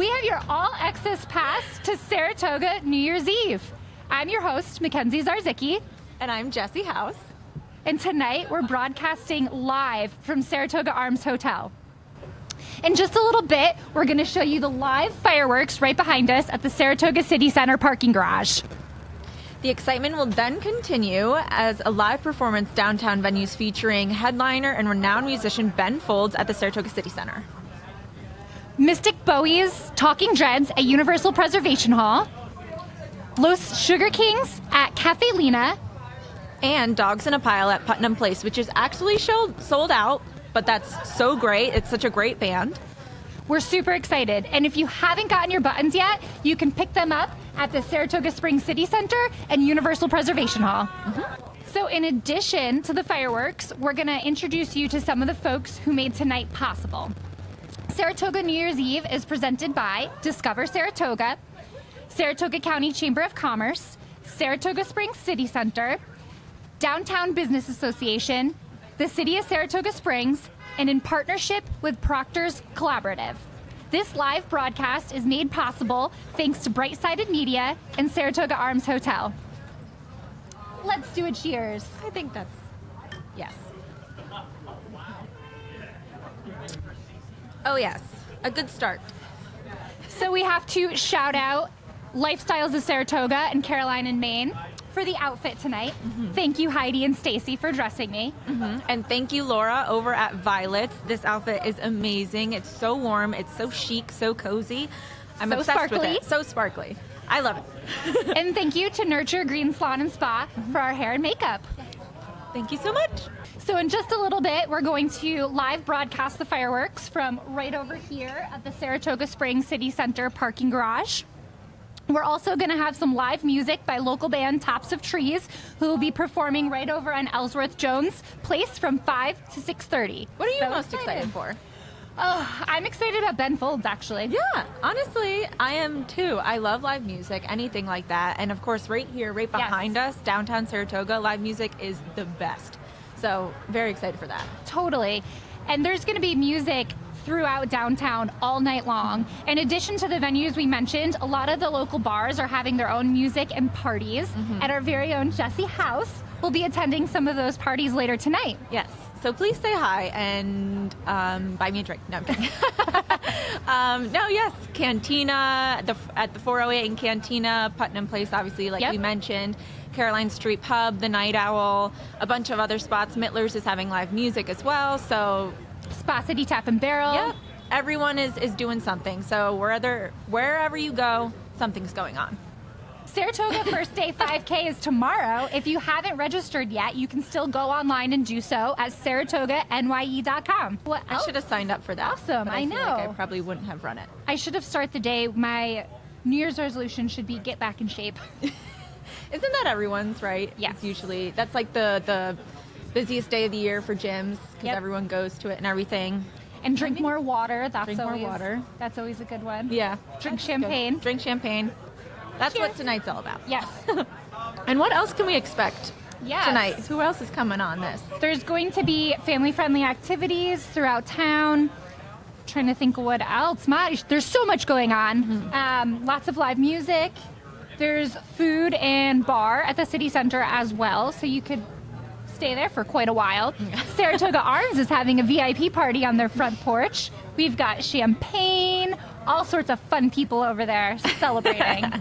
We have your all-access pass to Saratoga New Year's Eve. I'm your host, MacKenzie Zarzycki. And I'm Jessie House. And tonight, we're broadcasting live from Saratoga Arms Hotel. In just a little bit, we're going to show you the live fireworks right behind us at the Saratoga City Center parking garage. The excitement will then continue as a live performance downtown venues featuring headliner and renowned musician Ben Folds at the Saratoga City Center. Mystic Bowie's Talking Dreads at Universal Preservation Hall. Los Sugar Kings at Caffe Lena. And Dogs in a Pile at Putnam Place, which is actually sold out, but that's so great. It's such a great band. We're super excited. And if you haven't gotten your buttons yet, you can pick them up at the Saratoga Springs City Center and Universal Preservation Hall. So in addition to the fireworks, we're going to introduce you to some of the folks who made tonight possible. Saratoga New Year's Eve is presented by Discover Saratoga, Saratoga County Chamber of Commerce, Saratoga Springs City Center, Downtown Business Association, the City of Saratoga Springs, and in partnership with Proctors Collaborative. This live broadcast is made possible thanks to Bright-Sided Media and Saratoga Arms Hotel. Let's do a cheers. I think that's, yes. Oh, yes. A good start. So we have to shout out Lifestyles of Saratoga and Caroline in Maine for the outfit tonight. Thank you, Heidi and Stacy, for dressing me. And thank you, Laura, over at Violet's. This outfit is amazing. It's so warm. It's so chic, so cozy. I'm So obsessed with sparkly. it. So sparkly. I love it. And thank you to Nurture Green Salon and Spa for our hair and makeup. Thank you so much. So in just a little bit, we're going to live broadcast the fireworks from right over here at the Saratoga Springs City Center parking garage. We're also going to have some live music by local band Tops of Trees, who will be performing right over on Ellsworth Jones Place from 5 to 6:30. What are you most excited for? Oh, I'm excited about Ben Folds, actually. Yeah, honestly, I am too. I love live music, anything like that. And of course, right here, right behind us, downtown Saratoga, live music is the best. So very excited for that. Totally. And there's going to be music throughout downtown all night long. In addition to the venues we mentioned, a lot of the local bars are having their own music and parties. And our very own Jessie House will be attending some of those parties later tonight. Yes. So please say hi and buy me a drink. No, I'm kidding. Yes. Cantina at the 408 in Cantina, Putnam Place, obviously, like we mentioned. Caroline Street Pub, the Night Owl, a bunch of other spots. Mittler's is having live music as well. So Spa City Tap and Barrel. Yep. Everyone is doing something. So wherever you go, something's going on. Saratoga First Day 5K is tomorrow. If you haven't registered yet, you can still go online and do so at SaratogaNYE.com. What I else? should have signed up for that. Awesome, but I feel like I know. probably wouldn't have run it. I should have started the day. My New Year's resolution should be get back in shape. Isn't that everyone's, right? Yes. It's usually, that's like the busiest day of the year for gyms because everyone goes to it and everything. And drink more water. Drink more water. That's always a good one. Yeah. Drink That's champagne. good. Drink champagne. That's Cheers. what tonight's all about. Yes. And what else can we expect Yes. tonight? Who else is coming on this? There's going to be family-friendly activities throughout town. Trying to think of what else. There's so much going on. Lots of live music. There's food and bar at the city center as well, so you could stay there for quite a while. Saratoga Arms is having a VIP party on their front porch. We've got champagne, all sorts of fun people over there celebrating.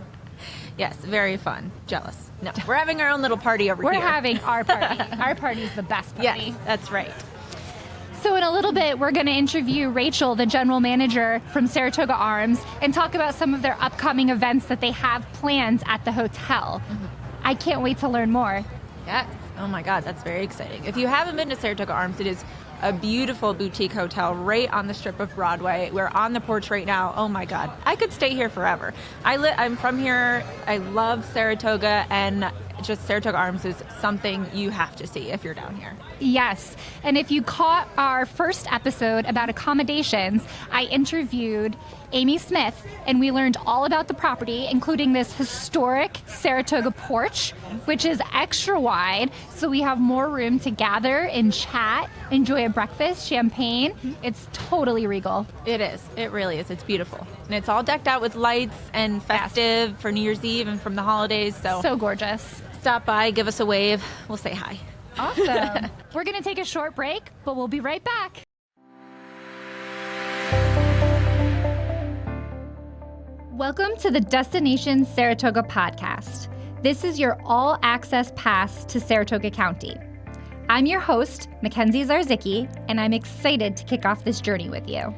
Yes, very fun. Jealous. No, we're having our own little party over We're here. having our party. Our party's the best party. Yes, that's right. So in a little bit, we're going to interview Rachel, the general manager from Saratoga Arms, and talk about some of their upcoming events that they have planned at the hotel. I can't wait to learn more. Yes. Oh my God, that's very exciting. If you haven't been to Saratoga Arms, it is a beautiful boutique hotel right on the strip of Broadway. We're on the porch right now. Oh my God, I could stay here forever. I'm from here. I love Saratoga, and just Saratoga Arms is something you have to see if you're down here. Yes, and if you caught our first episode about accommodations, I interviewed Amy Smith, and we learned all about the property, including this historic Saratoga porch, which is extra wide, so we have more room to gather and chat, enjoy a breakfast, champagne. It's totally regal. It is. It really is. It's beautiful. And it's all decked out with lights and festive for New Year's Eve and from the holidays. So gorgeous. Stop by, give us a wave. We'll say hi. Awesome. We're going to take a short break, but we'll be right back. Welcome to the Destination Saratoga podcast. This is your all-access pass to Saratoga County. I'm your host, MacKenzie Zarzycki, and I'm excited to kick off this journey with you.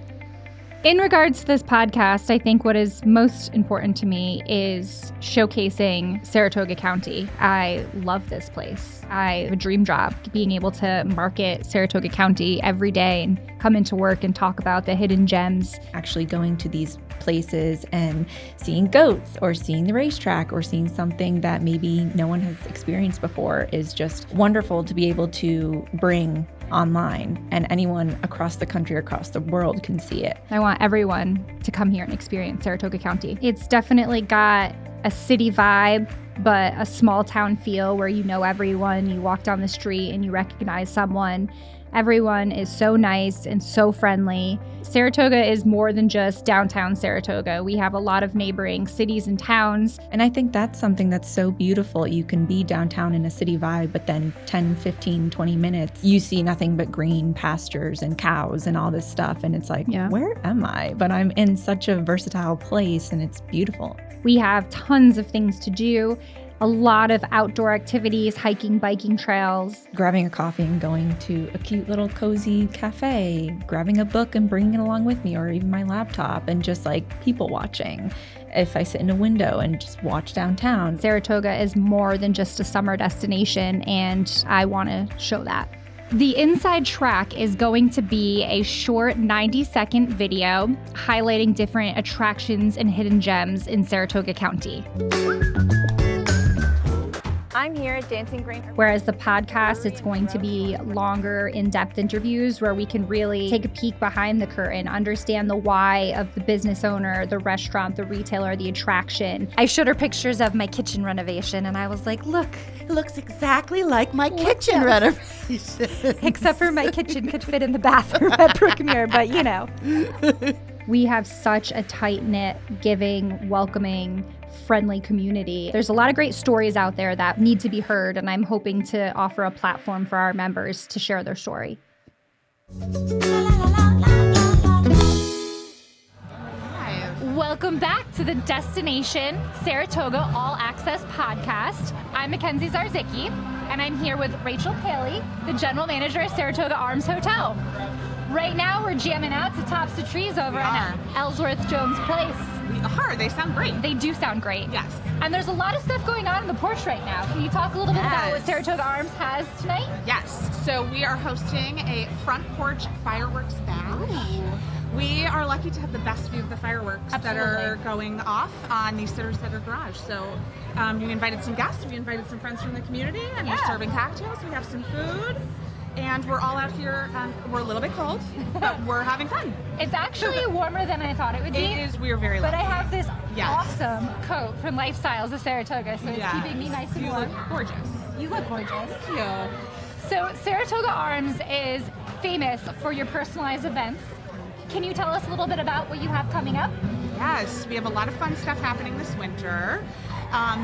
In regards to this podcast, I think what is most important to me is showcasing Saratoga County. I love this place. I have a dream job, being able to market Saratoga County every day and come into work and talk about the hidden gems. Actually going to these places and seeing goats or seeing the racetrack or seeing something that maybe no one has experienced before is just wonderful to be able to bring online, and anyone across the country, across the world can see it. I want everyone to come here and experience Saratoga County. It's definitely got a city vibe, but a small town feel where you know everyone. You walk down the street and you recognize someone. Everyone is so nice and so friendly. Saratoga is more than just downtown Saratoga. We have a lot of neighboring cities and towns. And I think that's something that's so beautiful. You can be downtown in a city vibe, but then 10, 15, 20 minutes, you see nothing but green pastures and cows and all this stuff. And it's like, Where am I? But I'm in such a versatile place and it's beautiful. We have tons of things to do. A lot of outdoor activities, hiking, biking trails. Grabbing a coffee and going to a cute little cozy cafe, grabbing a book and bringing it along with me, or even my laptop, and just like people watching. If I sit in a window and just watch downtown. Saratoga is more than just a summer destination, and I want to show that. The inside track is going to be a short 90-second video highlighting different attractions and hidden gems in Saratoga County. I'm here at Dancing Green. Whereas the podcast, it's going to be longer, in-depth interviews where we can really take a peek behind the curtain, understand the why of the business owner, the restaurant, the retailer, the attraction. I showed her pictures of my kitchen renovation, and I was like, look. It looks exactly like my kitchen renovation. Except for my kitchen could fit in the bathroom at Brookmere, but you know. We have such a tight-knit, giving, welcoming, friendly community. There's a lot of great stories out there that need to be heard, and I'm hoping to offer a platform for our members to share their story. Welcome back to the Destination Saratoga All Access podcast. I'm MacKenzie Zarzycki, and I'm here with Rachel Paley, the general manager of Saratoga Arms Hotel. Right now, we're jamming out to Tops of Trees over at Ellsworth Jones Place. We are. They sound great. They do sound great. Yes. And there's a lot of stuff going on in the porch right now. Can you talk a little bit about what Saratoga Arms has tonight? Yes. So we are hosting a front porch fireworks bash. We are lucky to have the best view of the fireworks that are going off on the Sitter Center garage. So we invited some guests, we invited some friends from the community, and we're serving cocktails. We have some food. And we're all out here, we're a little bit cold, but we're having fun. It's actually warmer than I thought it would be. It is, we're very lucky. But I have this awesome coat from Lifestyles of Saratoga, so it's keeping me nice and warm. You look gorgeous. You look gorgeous. Thank you. So Saratoga Arms is famous for your personalized events. Can you tell us a little bit about what you have coming up? Yes, we have a lot of fun stuff happening this winter.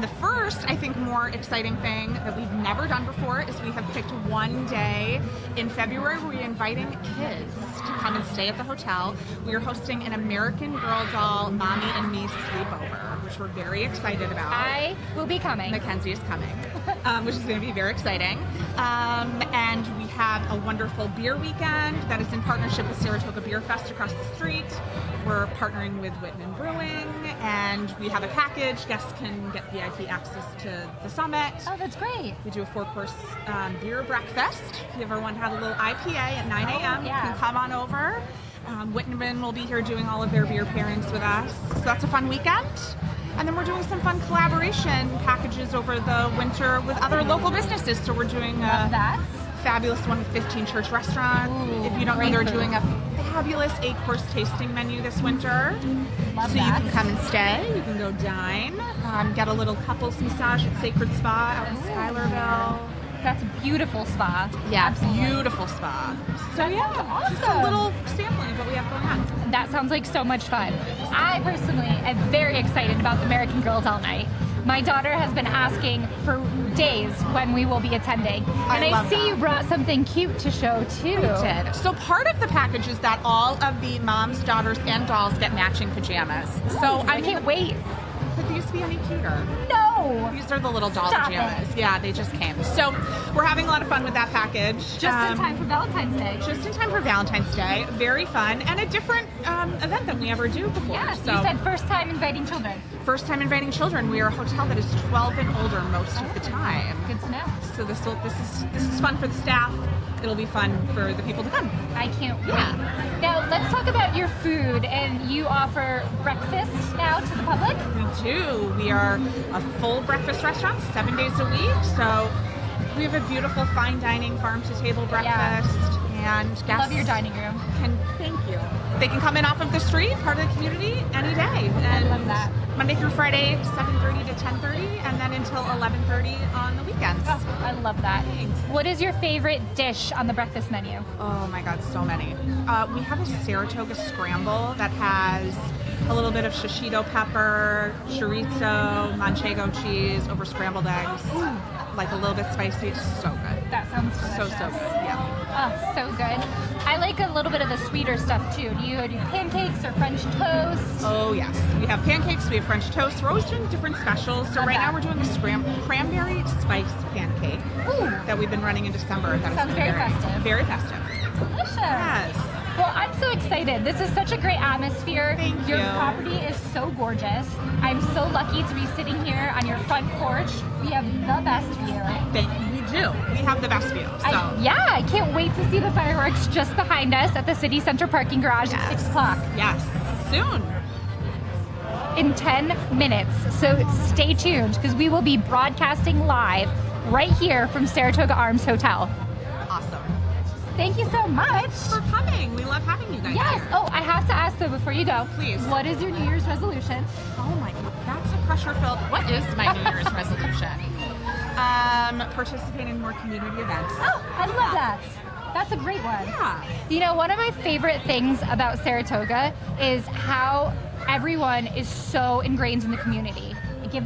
The first, I think, more exciting thing that we've never done before is we have picked one day in February where we're inviting kids to come and stay at the hotel. We are hosting an American Girl doll Mommy and Me sleepover, which we're very excited about. I will be coming. MacKenzie is coming, which is going to be very exciting. And we have a wonderful beer weekend that is in partnership with Saratoga Beer Fest across the street. We're partnering with Whitman Brewing, and we have a package. Guests can get VIP access to the summit. Oh, that's great. We do a 4-course beer breakfast. If you ever want to have a little IPA at 9 a.m., you can come on over. Whitman will be here doing all of their beer pairings with us. So that's a fun weekend. And then we're doing some fun collaboration packages over the winter with other local businesses. So we're doing a fabulous one with 15 Church Restaurant. Ooh, if you don't know, they're doing a fabulous 8-course tasting menu this winter. Love so that. you can come and stay. You can go dine. Get a little couples massage at Sacred Spa out in Schuylerville. That's a beautiful spa. Yeah, beautiful spa. So yeah, just a little sampling of what we have going on. That sounds like so much fun. I personally am very excited about the American Girl Doll Night. My daughter has been asking for days when we will be attending. And I love see that. you brought something cute to show too. Did. So part of the package is that all of the moms, daughters, and dolls get matching pajamas. So I can't wait. Could these be any cuter? No! These are the little doll Stop pajamas. it. Yeah, they just came. So we're having a lot of fun with that package. Just in time for Valentine's Day. Just in time for Valentine's Day. Very fun and a different event than we ever do before. Yeah, so you said first time inviting children. first time inviting children. We are a hotel that is 12 and older most of the time. Good to know. So this is fun for the staff. It'll be fun for the people to come. I can't wait. Yeah. Now, let's talk about your food. And you offer breakfast now to the public? We do. We are a full breakfast restaurant 7 days a week. So we have a beautiful fine dining farm to table breakfast. And guests Love your dining room. Thank you. They can come in off of the street, part of the community, any day. And I love that. Monday through Friday, 7:30 to 10:30, and then until 11:30 on the weekends. Oh, I love that. Thanks. What is your favorite dish on the breakfast menu? Oh my God, so many. We have a Saratoga scramble that has a little bit of shishito pepper, chorizo, manchego cheese over scrambled eggs. Like a little bit spicy. It's so good. That sounds So delicious. good. Yeah. Oh, so good. I like a little bit of the sweeter stuff too. Do you do pancakes or French toast? Oh yes, we have pancakes, we have French toast. We're always doing different specials. So Love right that. now we're doing a cranberry spice pancake Ooh, that we've been running in December. That Sounds is very festive. Very festive. delicious. Yes. Well, I'm so excited. This is such a great atmosphere. Thank Your you. property is so gorgeous. I'm so lucky to be sitting here on your front porch. We have the best view. We do. We have the best view. So I can't wait to see the fireworks just behind us at the city center parking garage at 6 o'clock. yes, soon. In 10 minutes. So stay tuned because we will be broadcasting live right here from Saratoga Arms Hotel. Awesome. Thank you so much. Thanks for coming. We love having you guys Yes. here. Oh, I have to ask though before you go. Please. What is your New Year's resolution? Oh my God, that's a pressure-filled. What is my New Year's resolution? Participate in more community events. Oh, I love that. That's a great one. Yeah. You know, one of my favorite things about Saratoga is how everyone is so ingrained in the community.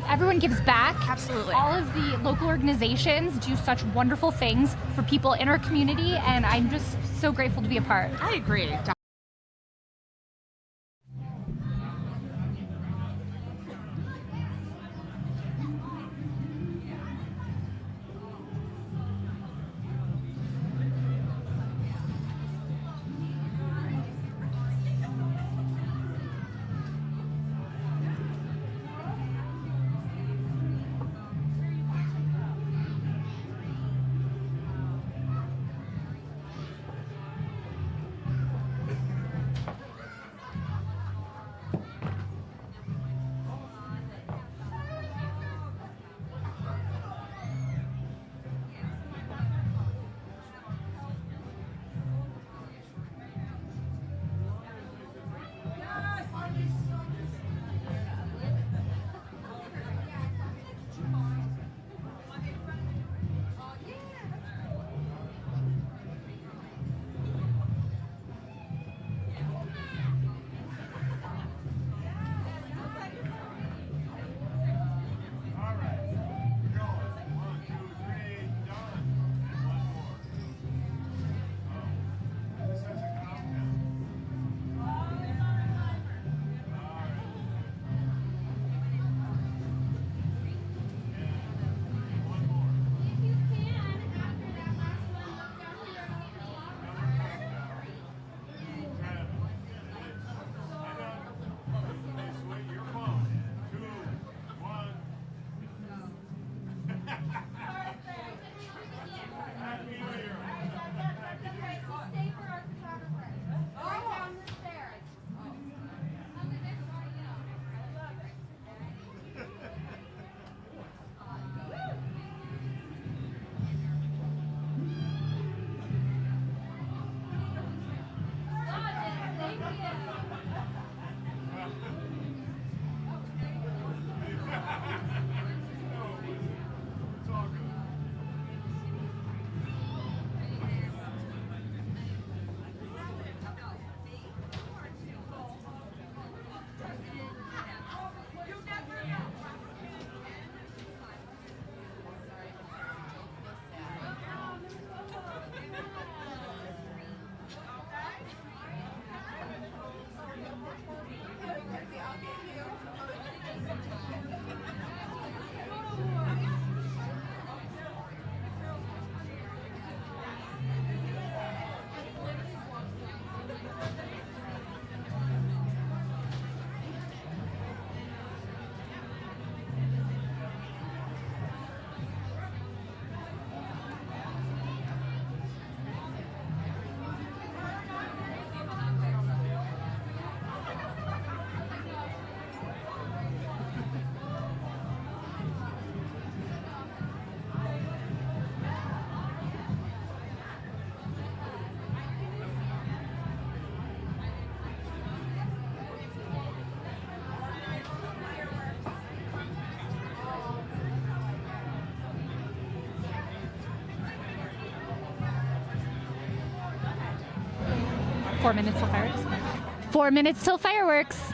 Everyone gives back. Absolutely. All of the local organizations do such wonderful things for people in our community, and I'm just so grateful to be a part. I agree. 4 minutes till fireworks. 4 minutes till fireworks.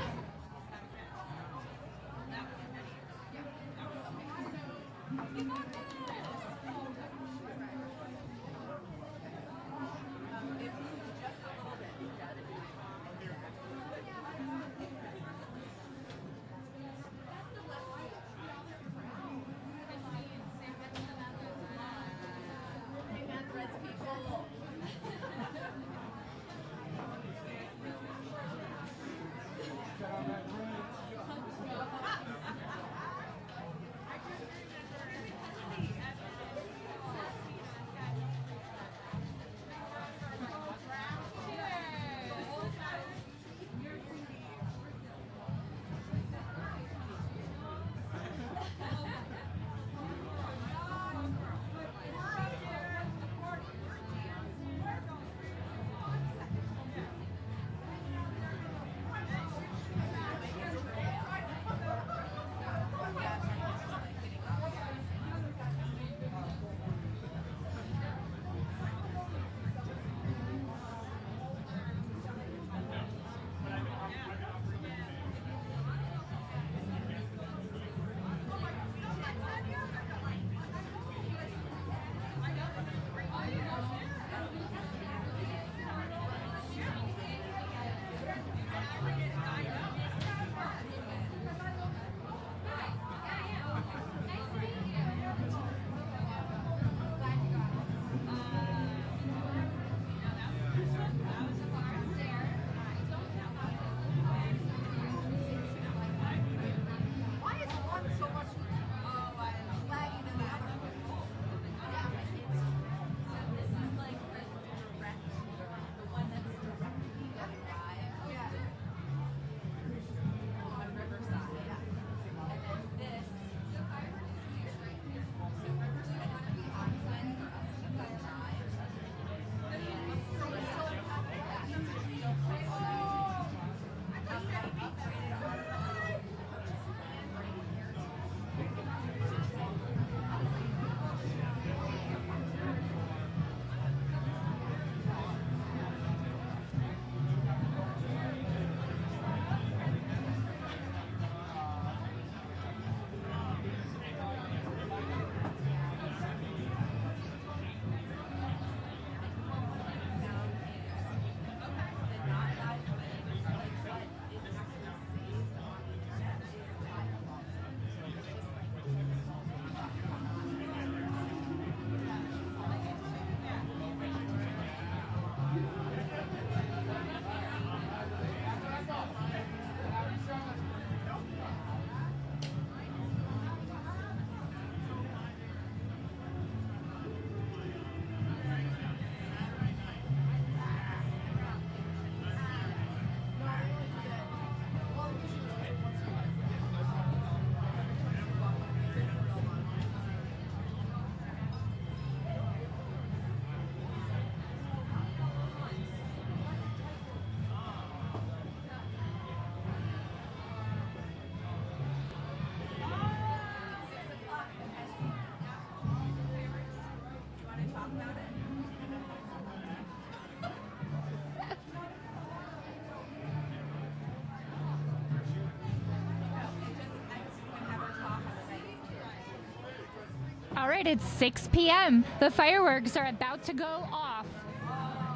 All right, it's 6 p.m. The fireworks are about to go off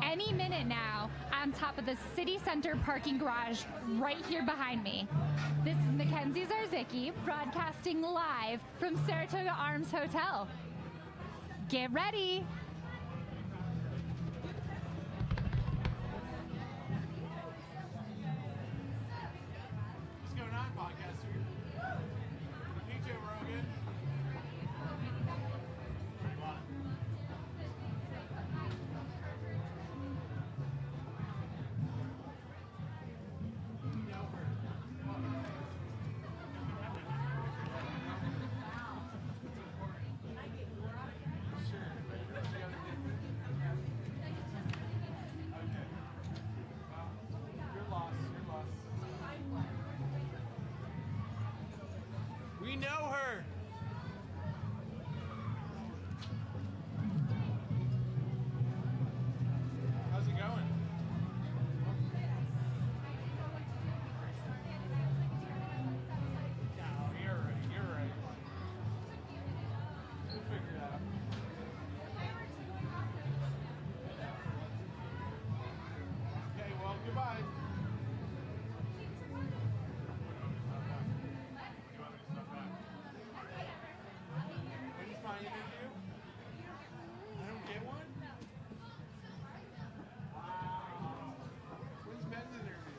any minute now on top of the city center parking garage right here behind me. This is MacKenzie Zarzycki broadcasting live from Saratoga Arms Hotel. Get ready. What's going on, podcaster? DJ Rogan. We know her. How's it going? figure it out. Okay, well, goodbye. What is my interview? I don't get one? Wow. When's Ben's interview?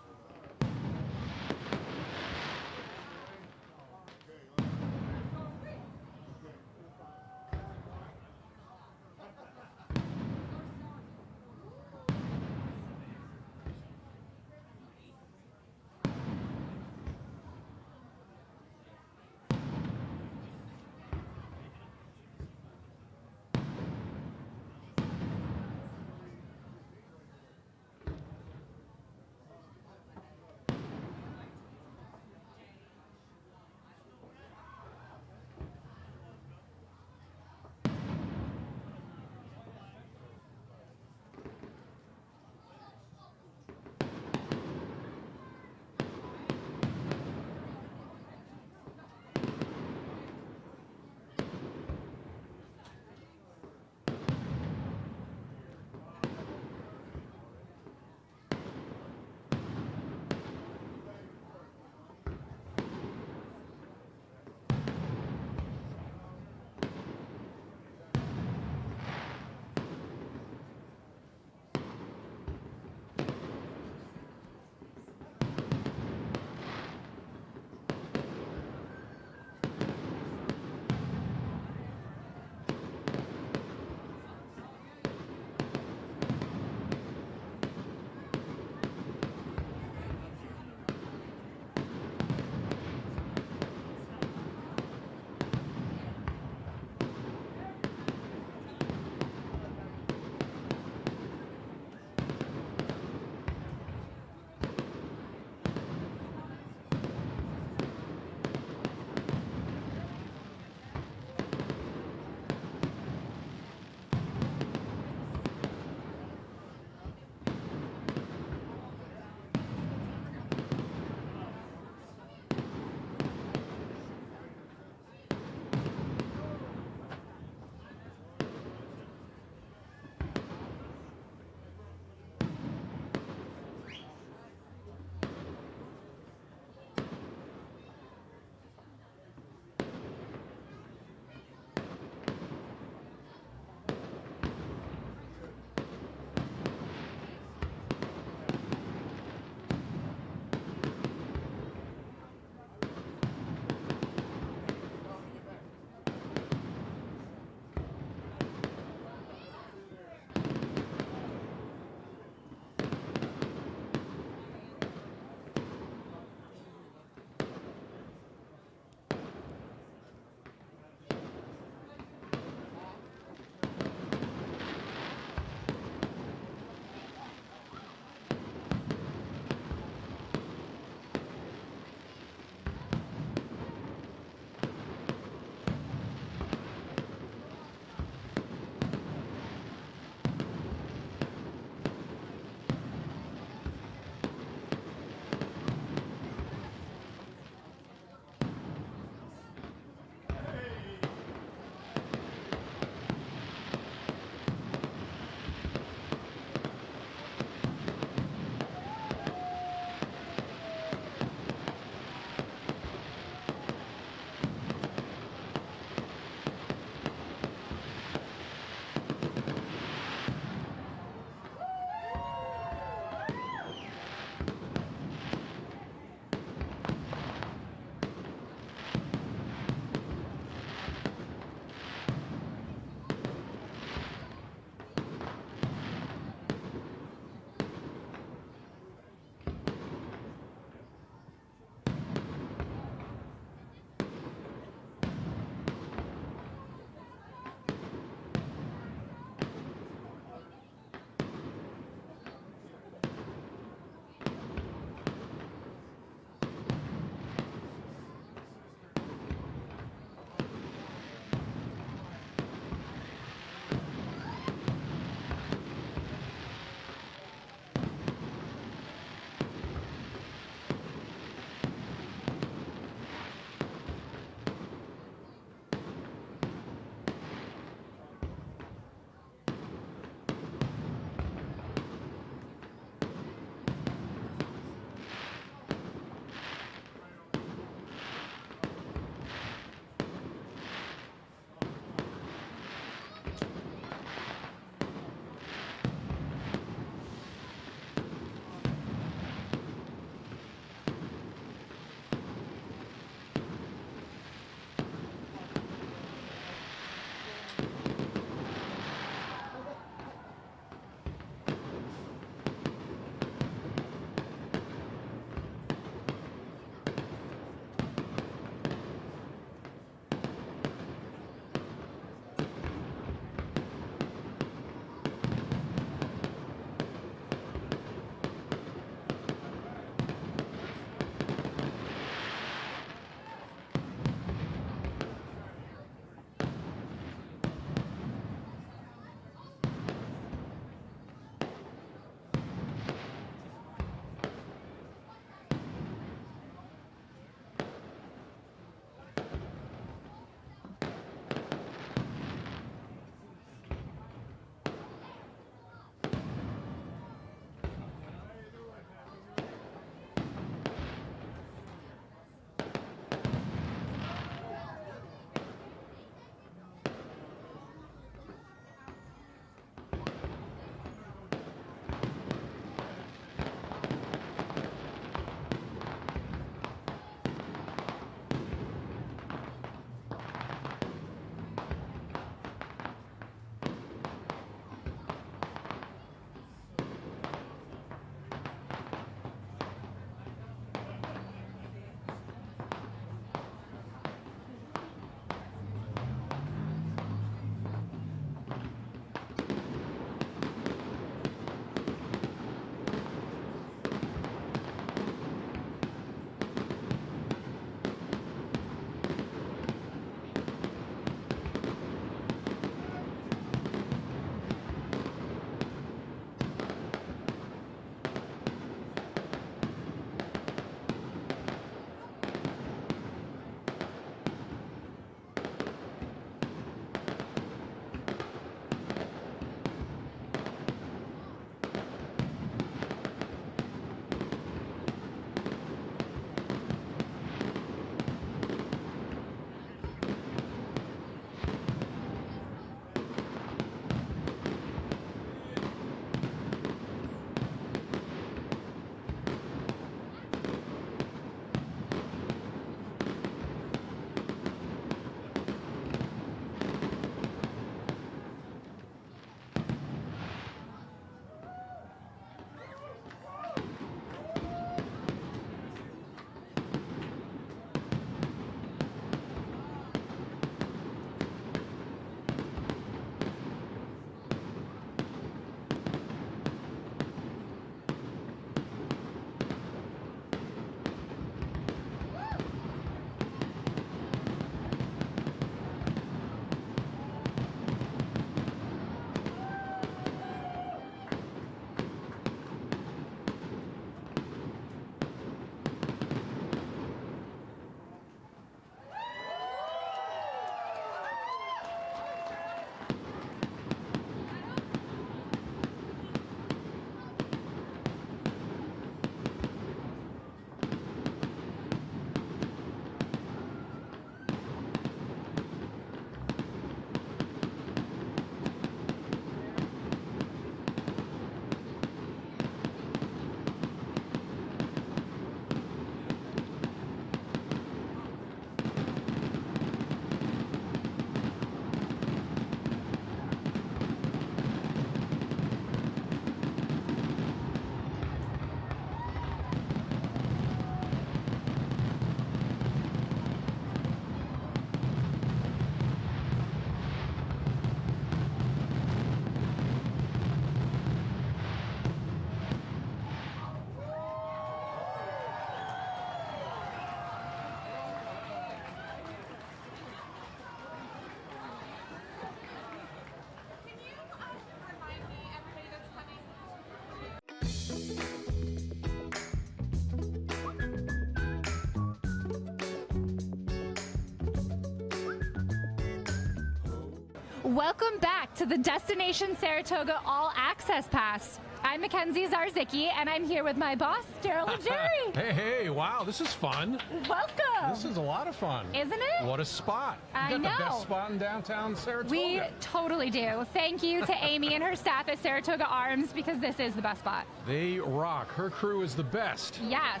Welcome back to the Destination Saratoga All Access Pass. I'm MacKenzie Zarzycki, and I'm here with my boss, Darryl Leggieri. Hey, wow, this is fun. Welcome. This is a lot of fun. Isn't it? What a spot. I You got know. the best spot in downtown Saratoga. We totally do. Thank you to Amy and her staff at Saratoga Arms, because this is the best spot. They rock. Her crew is the best. Yes.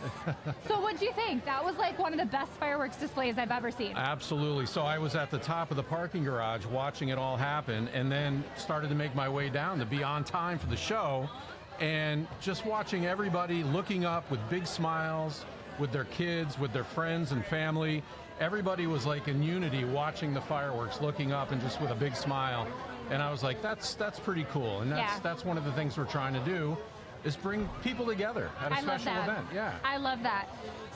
So what'd you think? That was like one of the best fireworks displays I've ever seen. Absolutely. So I was at the top of the parking garage watching it all happen, and then started to make my way down to be on time for the show. And just watching everybody looking up with big smiles, with their kids, with their friends and family. Everybody was like in unity watching the fireworks, looking up and just with a big smile. And I was like, that's pretty cool. And that's one of the things we're trying to do, is bring people together at a I love special that. event. Yeah. I love that.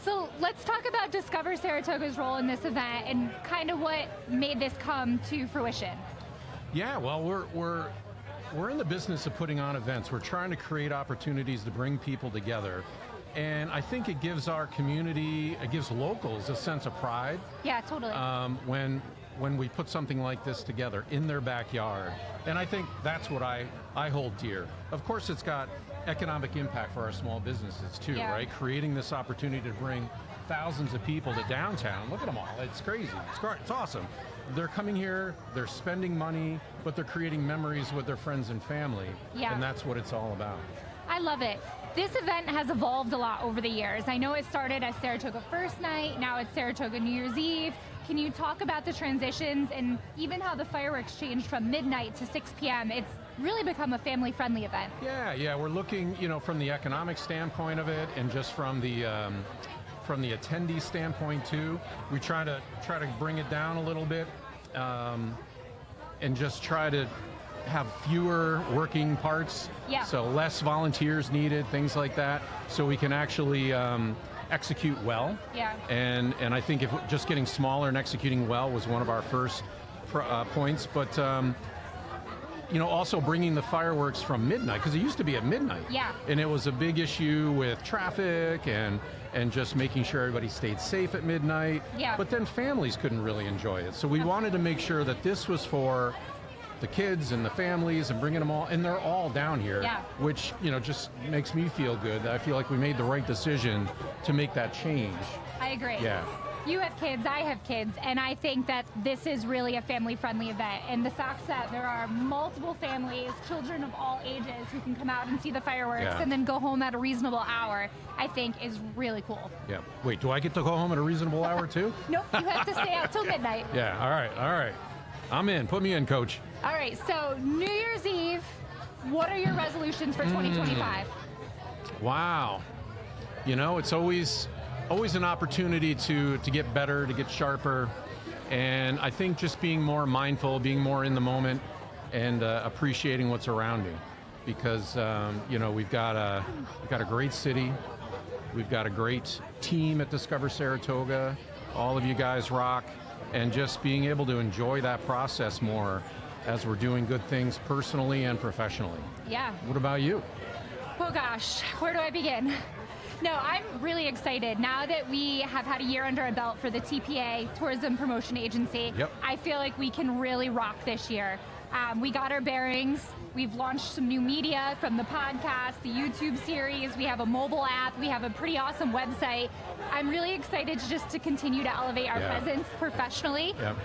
So let's talk about Discover Saratoga's role in this event and kind of what made this come to fruition. Yeah, well, we're in the business of putting on events. We're trying to create opportunities to bring people together. And I think it gives our community, it gives locals a sense of pride Yeah, totally. when we put something like this together in their backyard. And I think that's what I hold dear. Of course, it's got economic impact for our small businesses too, Yeah. right? Creating this opportunity to bring thousands of people to downtown. Look at them all. It's crazy. It's great. It's awesome. They're coming here, they're spending money, but they're creating memories with their friends and family. Yeah. And that's what it's all about. I love it. This event has evolved a lot over the years. I know it started as Saratoga First Night, now it's Saratoga New Year's Eve. Can you talk about the transitions and even how the fireworks changed from midnight to 6 p.m.? It's really become a family-friendly event. Yeah, we're looking, from the economic standpoint of it, and just from the attendee standpoint too. We try to bring it down a little bit, and just try to have fewer working parts. Yeah. So less volunteers needed, things like that, so we can actually execute well. Yeah. And I think if just getting smaller and executing well was one of our first points, but also bringing the fireworks from midnight, because it used to be at midnight. Yeah. And it was a big issue with traffic and just making sure everybody stayed safe at midnight. Yeah. But then families couldn't really enjoy it. So we wanted to make sure that this was for the kids and the families and bringing them all, and they're all down here, Yeah. which, just makes me feel good. I feel like we made the right decision to make that change. I agree. Yeah. You have kids, I have kids, and I think that this is really a family-friendly event. And the fact that there are multiple families, children of all ages, who can come out and see the fireworks Yeah. and then go home at a reasonable hour, I think is really cool. Yeah. Wait, do I get to go home at a reasonable hour too? Nope, you have to stay out till midnight. Yeah, all right. I'm in. Put me in, coach. All right, so New Year's Eve, what are your resolutions for 2025? Wow. It's always an opportunity to get better, to get sharper. And I think just being more mindful, being more in the moment, and appreciating what's around me. Because, we've got a great city. We've got a great team at Discover Saratoga. All of you guys rock. And just being able to enjoy that process more as we're doing good things personally and professionally. Yeah. What about you? Oh gosh, where do I begin? No, I'm really excited. Now that we have had a year under our belt for the TPA, Tourism Promotion Agency, Yep. I feel like we can really rock this year. We got our bearings. We've launched some new media from the podcast, the YouTube series. We have a mobile app. We have a pretty awesome website. I'm really excited to continue to elevate our Yeah. presence professionally. Yep.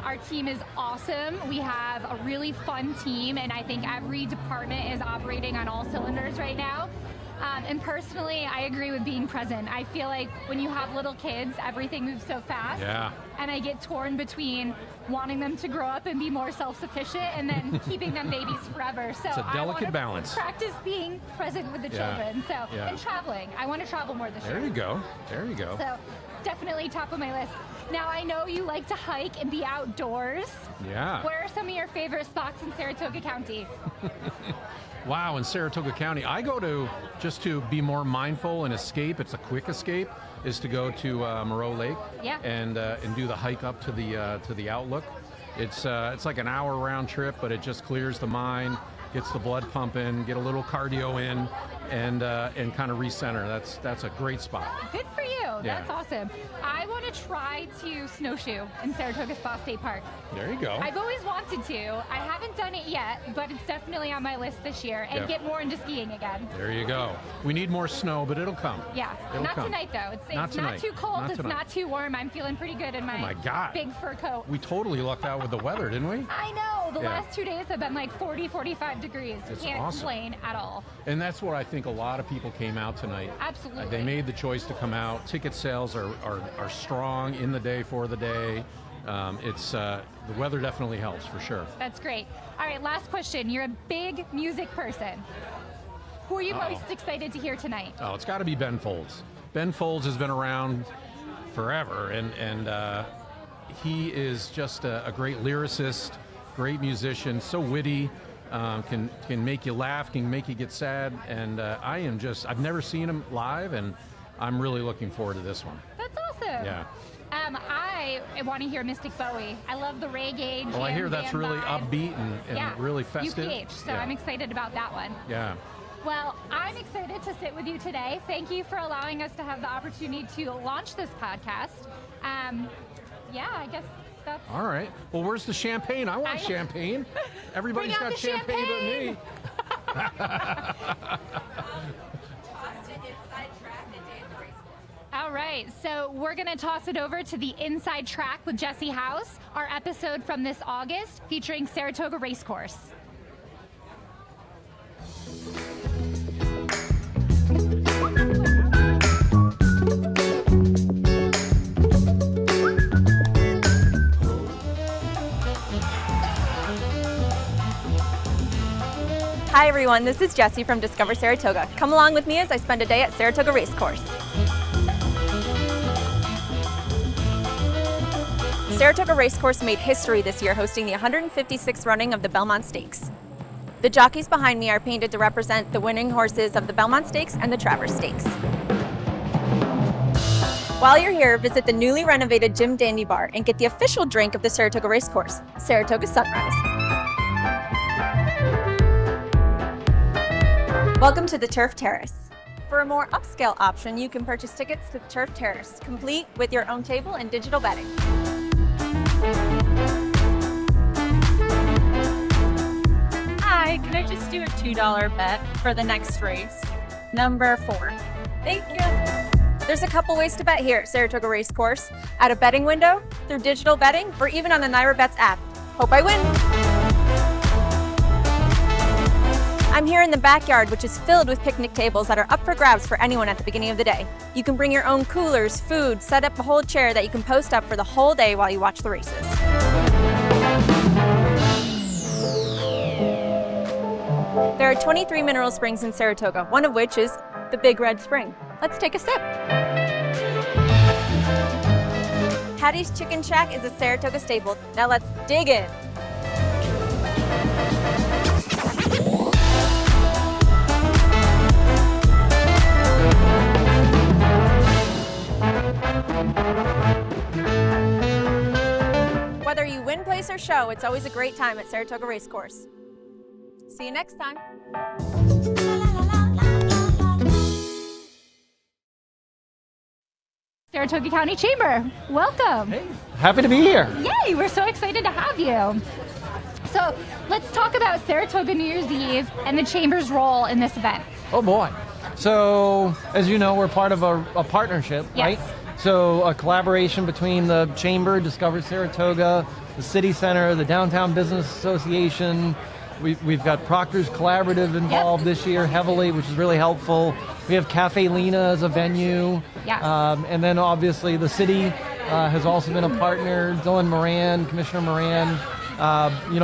Our team is awesome. We have a really fun team, and I think every department is operating on all cylinders right now. And personally, I agree with being present. I feel like when you have little kids, everything moves so fast. Yeah. And I get torn between wanting them to grow up and be more self-sufficient and then keeping them babies forever. So It's a I delicate wanna balance. practice being present with the Yeah. children. So Yeah. and traveling. I want to travel more this There year. you go. There you go. So definitely top of my list. Now I know you like to hike and be outdoors. Yeah. Where are some of your favorite spots in Saratoga County? Wow, in Saratoga County, I go to, just to be more mindful and escape, it's a quick escape, is to go to Moreau Lake. Yeah. And do the hike up to the Outlook. It's like an hour round trip, but it just clears the mind, gets the blood pumping, get a little cardio in, and kind of recenter. That's a great spot. Good for you. Yeah. That's awesome. I want to try to snowshoe in Saratoga State Park. There you go. I've always wanted to. I haven't done it yet, but it's definitely on my list this year, and Yep. get more into skiing again. There you go. We need more snow, but it'll come. Yeah, It'll not come. tonight though. It's Not not tonight. too cold. Not It's tonight. not too warm. I'm feeling pretty good in my God. big fur coat. We totally lucked out with the weather, didn't we? I know. The Yeah. last 2 days have been like 40, 45 degrees. It's Can't awesome. complain at all. And that's what I think a lot of people came out tonight. Absolutely. They made the choice to come out. Ticket sales are strong in the day, for the day. The weather definitely helps for sure. That's great. All right, last question. You're a big music person. Who are you most excited to hear tonight? Oh, it's got to be Ben Folds. Ben Folds has been around forever, and he is just a great lyricist, great musician, so witty, can make you laugh, can make you get sad, and I've never seen him live, and I'm really looking forward to this one. That's awesome. Yeah. I want to hear Mystic Bowie. I love the reggae. Well, I jam hear that's band really vibe. upbeat and Yeah, really festive. UPH, so Yeah. I'm excited about that one. Yeah. Well, I'm excited to sit with you today. Thank you for allowing us to have the opportunity to launch this podcast. I guess that's... All right. Well, where's the champagne? I want champagne. Everybody's Bring out got the champagne but me. All right, so we're going to toss it over to the Inside Track with Jessie House, our episode from this August featuring Saratoga Racecourse. Hi everyone, this is Jessie from Discover Saratoga. Come along with me as I spend a day at Saratoga Racecourse. Saratoga Racecourse made history this year, hosting the 156th running of the Belmont Stakes. The jockeys behind me are painted to represent the winning horses of the Belmont Stakes and the Travers Stakes. While you're here, visit the newly renovated Jim Dandy Bar and get the official drink of the Saratoga Racecourse, Saratoga Sunrise. Welcome to the Turf Terrace. For a more upscale option, you can purchase tickets to the Turf Terrace, complete with your own table and digital betting. Hi, can I just do a $2 bet for the next race? Number 4. Thank you. There's a couple ways to bet here at Saratoga Racecourse, at a betting window, through digital betting, or even on the Naira Bets app. Hope I win. I'm here in the backyard, which is filled with picnic tables that are up for grabs for anyone at the beginning of the day. You can bring your own coolers, food, set up a whole chair that you can post up for the whole day while you watch the races. There are 23 mineral springs in Saratoga, one of which is the Big Red Spring. Let's take a sip. Hattie's Chicken Shack is a Saratoga staple. Now let's dig in. Whether you win, place, or show, it's always a great time at Saratoga Racecourse. See you next time. Saratoga County Chamber, welcome. Hey, happy to be here. Yay, we're so excited to have you. So let's talk about Saratoga New Year's Eve and the Chamber's role in this event. Oh boy. So, as you know, we're part of a partnership, Yes. right? So a collaboration between the Chamber, Discover Saratoga, the City Center, the Downtown Business Association. We've got Proctors Collaborative involved this year heavily, which is really helpful. We have Caffe Lena as a venue. Yes. And then obviously the city has also been a partner. Dylan Moran, Commissioner Moran,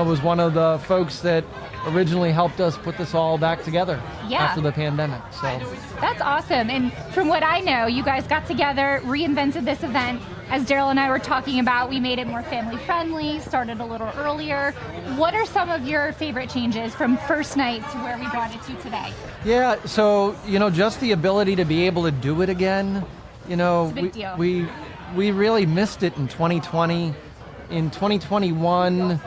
was one of the folks that originally helped us put this all back together after the pandemic. So That's awesome. And from what I know, you guys got together, reinvented this event. As Darryl and I were talking about, we made it more family friendly, started a little earlier. What are some of your favorite changes from first night to where we brought it to today? yeah, so just the ability to be able to do it again. It's a big deal. We really missed it in 2020. In 2021,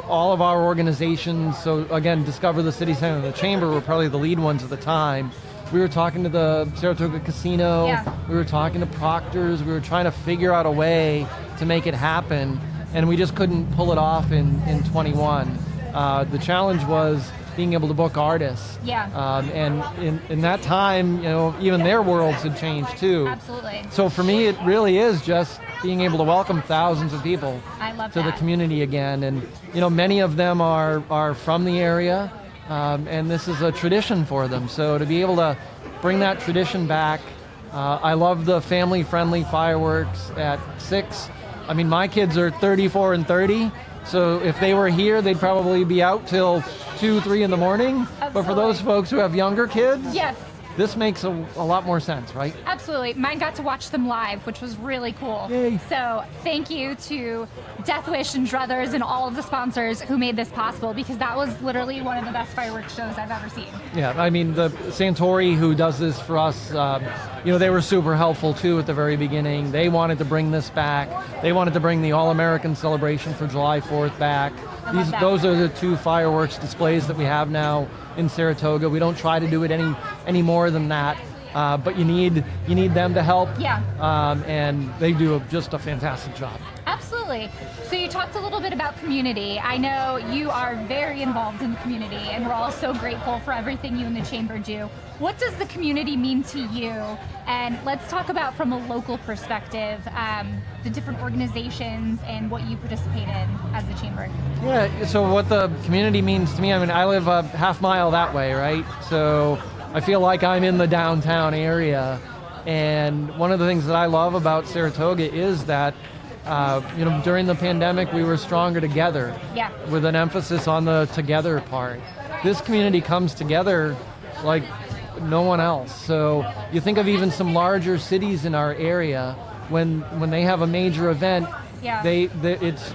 all of our organizations, so again, Discover the City Center and the Chamber were probably the lead ones at the time, We were talking to the Saratoga Casino. Yeah. We were talking to Proctors. We were trying to figure out a way to make it happen, and we just couldn't pull it off in 21. The challenge was being able to book artists. Yeah. And in that time, you know, even their worlds had changed too. Absolutely. So for me, it really is just being able to welcome thousands of people I love to the that. community again. And, you know, many of them are from the area, and this is a tradition for them. So to be able to bring that tradition back, I love the family-friendly fireworks at 6. I mean, my kids are 34 and 30, so if they were here, they'd probably be out till 2, 3 in the morning. But for those folks who have younger kids, Yes. this makes a lot more sense, right? Absolutely. Mine got to watch them live, which was really cool. Yay. So thank you to Death Wish and Druthers and all of the sponsors who made this possible, because that was literally one of the best fireworks shows I've ever seen. Yeah, I mean, the Santori who does this for us, you know, they were super helpful too at the very beginning. They wanted to bring this back. They wanted to bring the All-American celebration for July 4th back. Those are the 2 fireworks displays that we have now in Saratoga. We don't try to do it any more than that, but you need them to help. Yeah. And they do just a fantastic job. Absolutely. So you talked a little bit about community. I know you are very involved in the community, and we're all so grateful for everything you and the Chamber do. What does the community mean to you? And let's talk about, from a local perspective, the different organizations and what you participate in as the Chamber. Yeah, so what the community means to me, I mean, I live a half mile that way, right? So I feel like I'm in the downtown area. And one of the things that I love about Saratoga is that, you know, during the pandemic, we were stronger together. Yeah. With an emphasis on the together part. This community comes together like no one else. So you think of even some larger cities in our area, when they have a major event, Yeah. it's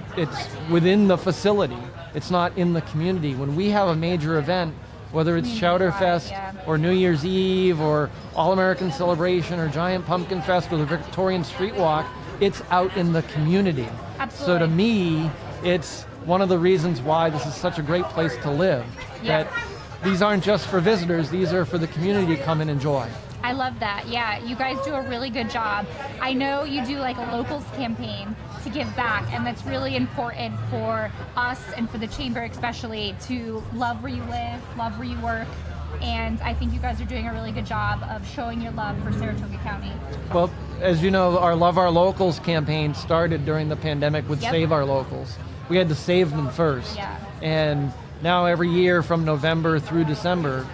within the facility. It's not in the community. When we have a major event, whether it's Chowderfest or New Year's Eve or All-American Celebration or Giant Pumpkin Fest or the Victorian Street Walk, it's out in the community. Absolutely. So to me, it's one of the reasons why this is such a great place to live. Yeah. That these aren't just for visitors, these are for the community to come and enjoy. I love that. Yeah, you guys do a really good job. I know you do like a locals campaign to give back, and that's really important for us and for the Chamber especially, to love where you live, love where you work. And I think you guys are doing a really good job of showing your love for Saratoga County. Well, as you know, our Love Our Locals campaign started during the pandemic with Yep. Save Our Locals. We had to save them first. Yeah. And now every year from November through December,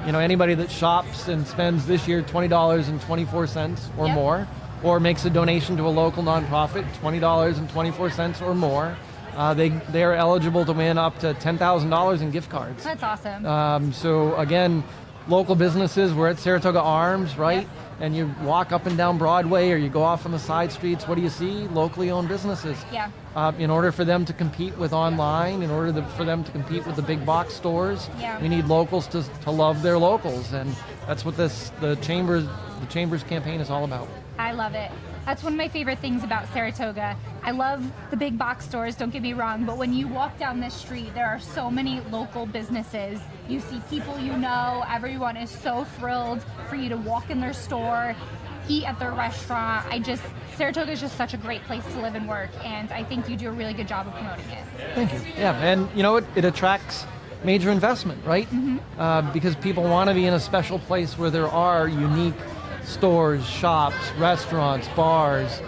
you know, anybody that shops and spends this year $20.24 or Yep. more, or makes a donation to a local nonprofit, $20.24 or more, they are eligible to win up to $10,000 in gift cards. That's awesome. So again, local businesses, we're at Saratoga Arms, right? Yep. And you walk up and down Broadway or you go off on the side streets, what do you see? Locally owned businesses. Yeah. In order for them to compete with online, in order for them to compete with the big box stores, Yeah. we need locals to love their locals. And that's what the Chamber's campaign is all about. I love it. That's one of my favorite things about Saratoga. I love the big box stores, don't get me wrong, but when you walk down this street, there are so many local businesses. You see people you know, everyone is so thrilled for you to walk in their store, eat at their restaurant. Saratoga is just such a great place to live and work, and I think you do a really good job of promoting it. Thank you. Yeah, and you know, it attracts major investment, right? Because people want to be in a special place where there are unique stores, shops, restaurants, bars.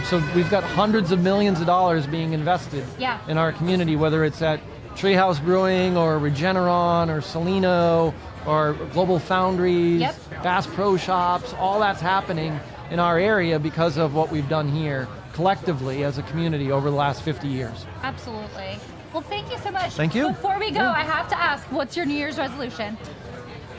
So we've got hundreds of millions of dollars being invested Yeah. in our community, whether it's at Treehouse Brewing or Regeneron or Celino or Global Foundries, Yep. Bass Pro Shops. All that's happening in our area because of what we've done here collectively as a community over the last 50 years. Absolutely. Well, thank you so much. Thank you. Before we go, Yeah. I have to ask, what's your New Year's resolution?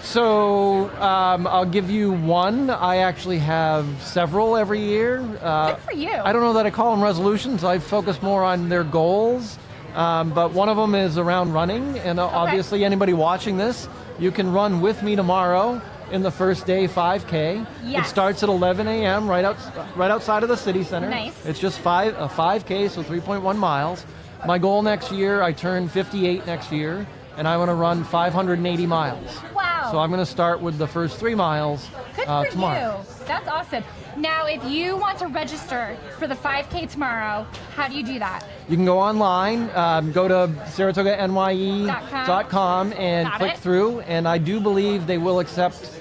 So I'll give you one. I actually have several every year. Good for you. I don't know that I call them resolutions. I focus more on their goals. But one of them is around running. And obviously anybody watching this, you can run with me tomorrow in the first day 5K. Yes. It starts at 11 a.m. right outside of the city center. Nice. It's just a 5K, so 3.1 miles. My goal next year, I turn 58 next year, and I want to run 580 miles. Wow. Wow. So I'm going to start with the first 3 miles Good for tomorrow. you. That's awesome. Now, if you want to register for the 5K tomorrow, how do you do that? You can go online, go to SaratogaNYE.com and Got click it. through. And I do believe they will accept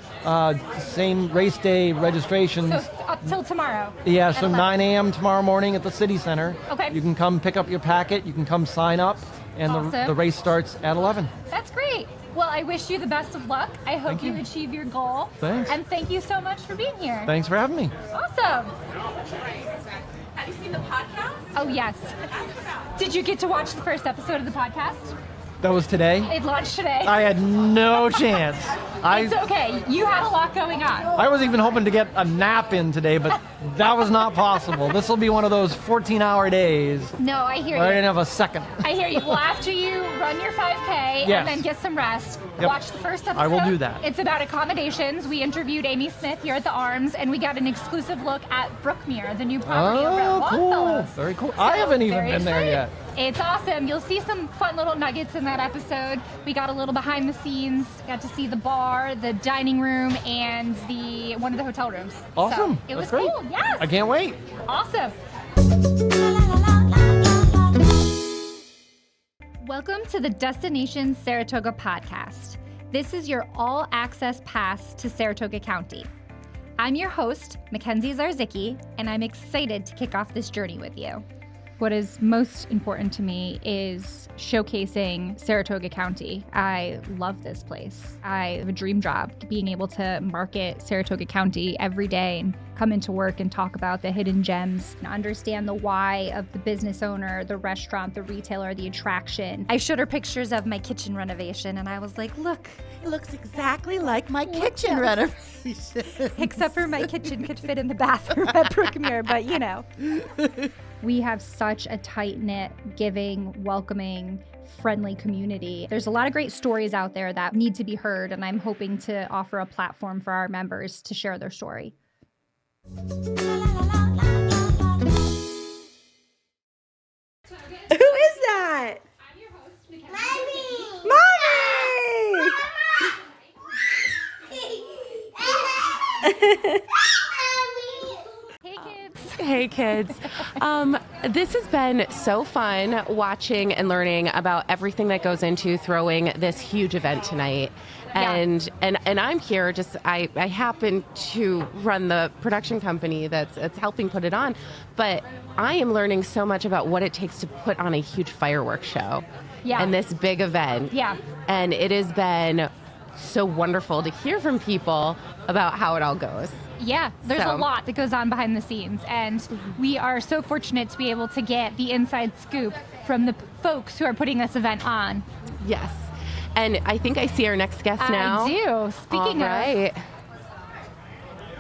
same race day registrations. So up till tomorrow. Yeah, at so 11. 9 a.m. tomorrow morning at the City Center. Okay. You can come pick up your packet. You can come sign up. And Awesome. the race starts at 11. That's great. Well, I wish you the best of luck. I hope Thank you. achieve your goal. Thanks. And thank you so much for being here. Thanks for having me. Awesome. Have you seen the podcast? Oh, yes. Did you get to watch the first episode of the podcast? That was today. It launched today. I had no chance. It's okay. You had a lot going on. I was even hoping to get a nap in today, but that was not possible. This will be one of those 14-hour days No, I hear where I you. didn't have a second. I hear you. Well, after you run your 5K Yes. and then get some rest, Yep. watch the first episode. I will do that. It's about accommodations. We interviewed Amy Smith here at the Arms, and we got an exclusive look at Brookmere, the new property over at Oh, cool. Longfellows. Very cool. So, I haven't even very been there excited. yet. It's awesome. You'll see some fun little nuggets in that episode. We got a little behind the scenes, got to see the bar, the dining room, and one of the hotel rooms. Awesome. So, it was That's great. cool. Yes. I can't wait. Awesome. Welcome to the Destination Saratoga podcast. This is your all-access pass to Saratoga County. I'm your host, MacKenzie Zarzycki, and I'm excited to kick off this journey with you. What is most important to me is showcasing Saratoga County. I love this place. I have a dream job, being able to market Saratoga County every day and come into work and talk about the hidden gems and understand the why of the business owner, the restaurant, the retailer, the attraction. I showed her pictures of my kitchen renovation and I was like, look, It looks exactly like my kitchen renovation. except for my kitchen could fit in the bathroom at Brookmere, but you know. We have such a tight-knit, giving, welcoming, friendly community. There's a lot of great stories out there that need to be heard, and I'm hoping to offer a platform for our members to share their story. Who is that? I'm your host, Hey, kids. Hey, kids. This has been so fun watching and learning about everything that goes into throwing this huge event tonight. And I'm here I happen to run the production company that's helping put it on, but I am learning so much about what it takes to put on a huge fireworks show. Yeah. And this big event. Yeah. And it has been so wonderful to hear from people about how it all goes. Yeah, there's a So- lot that goes on behind the scenes, and we are so fortunate to be able to get the inside scoop from the folks who are putting this event on. Yes. And I think I see our next guest now. I do. Speaking All right.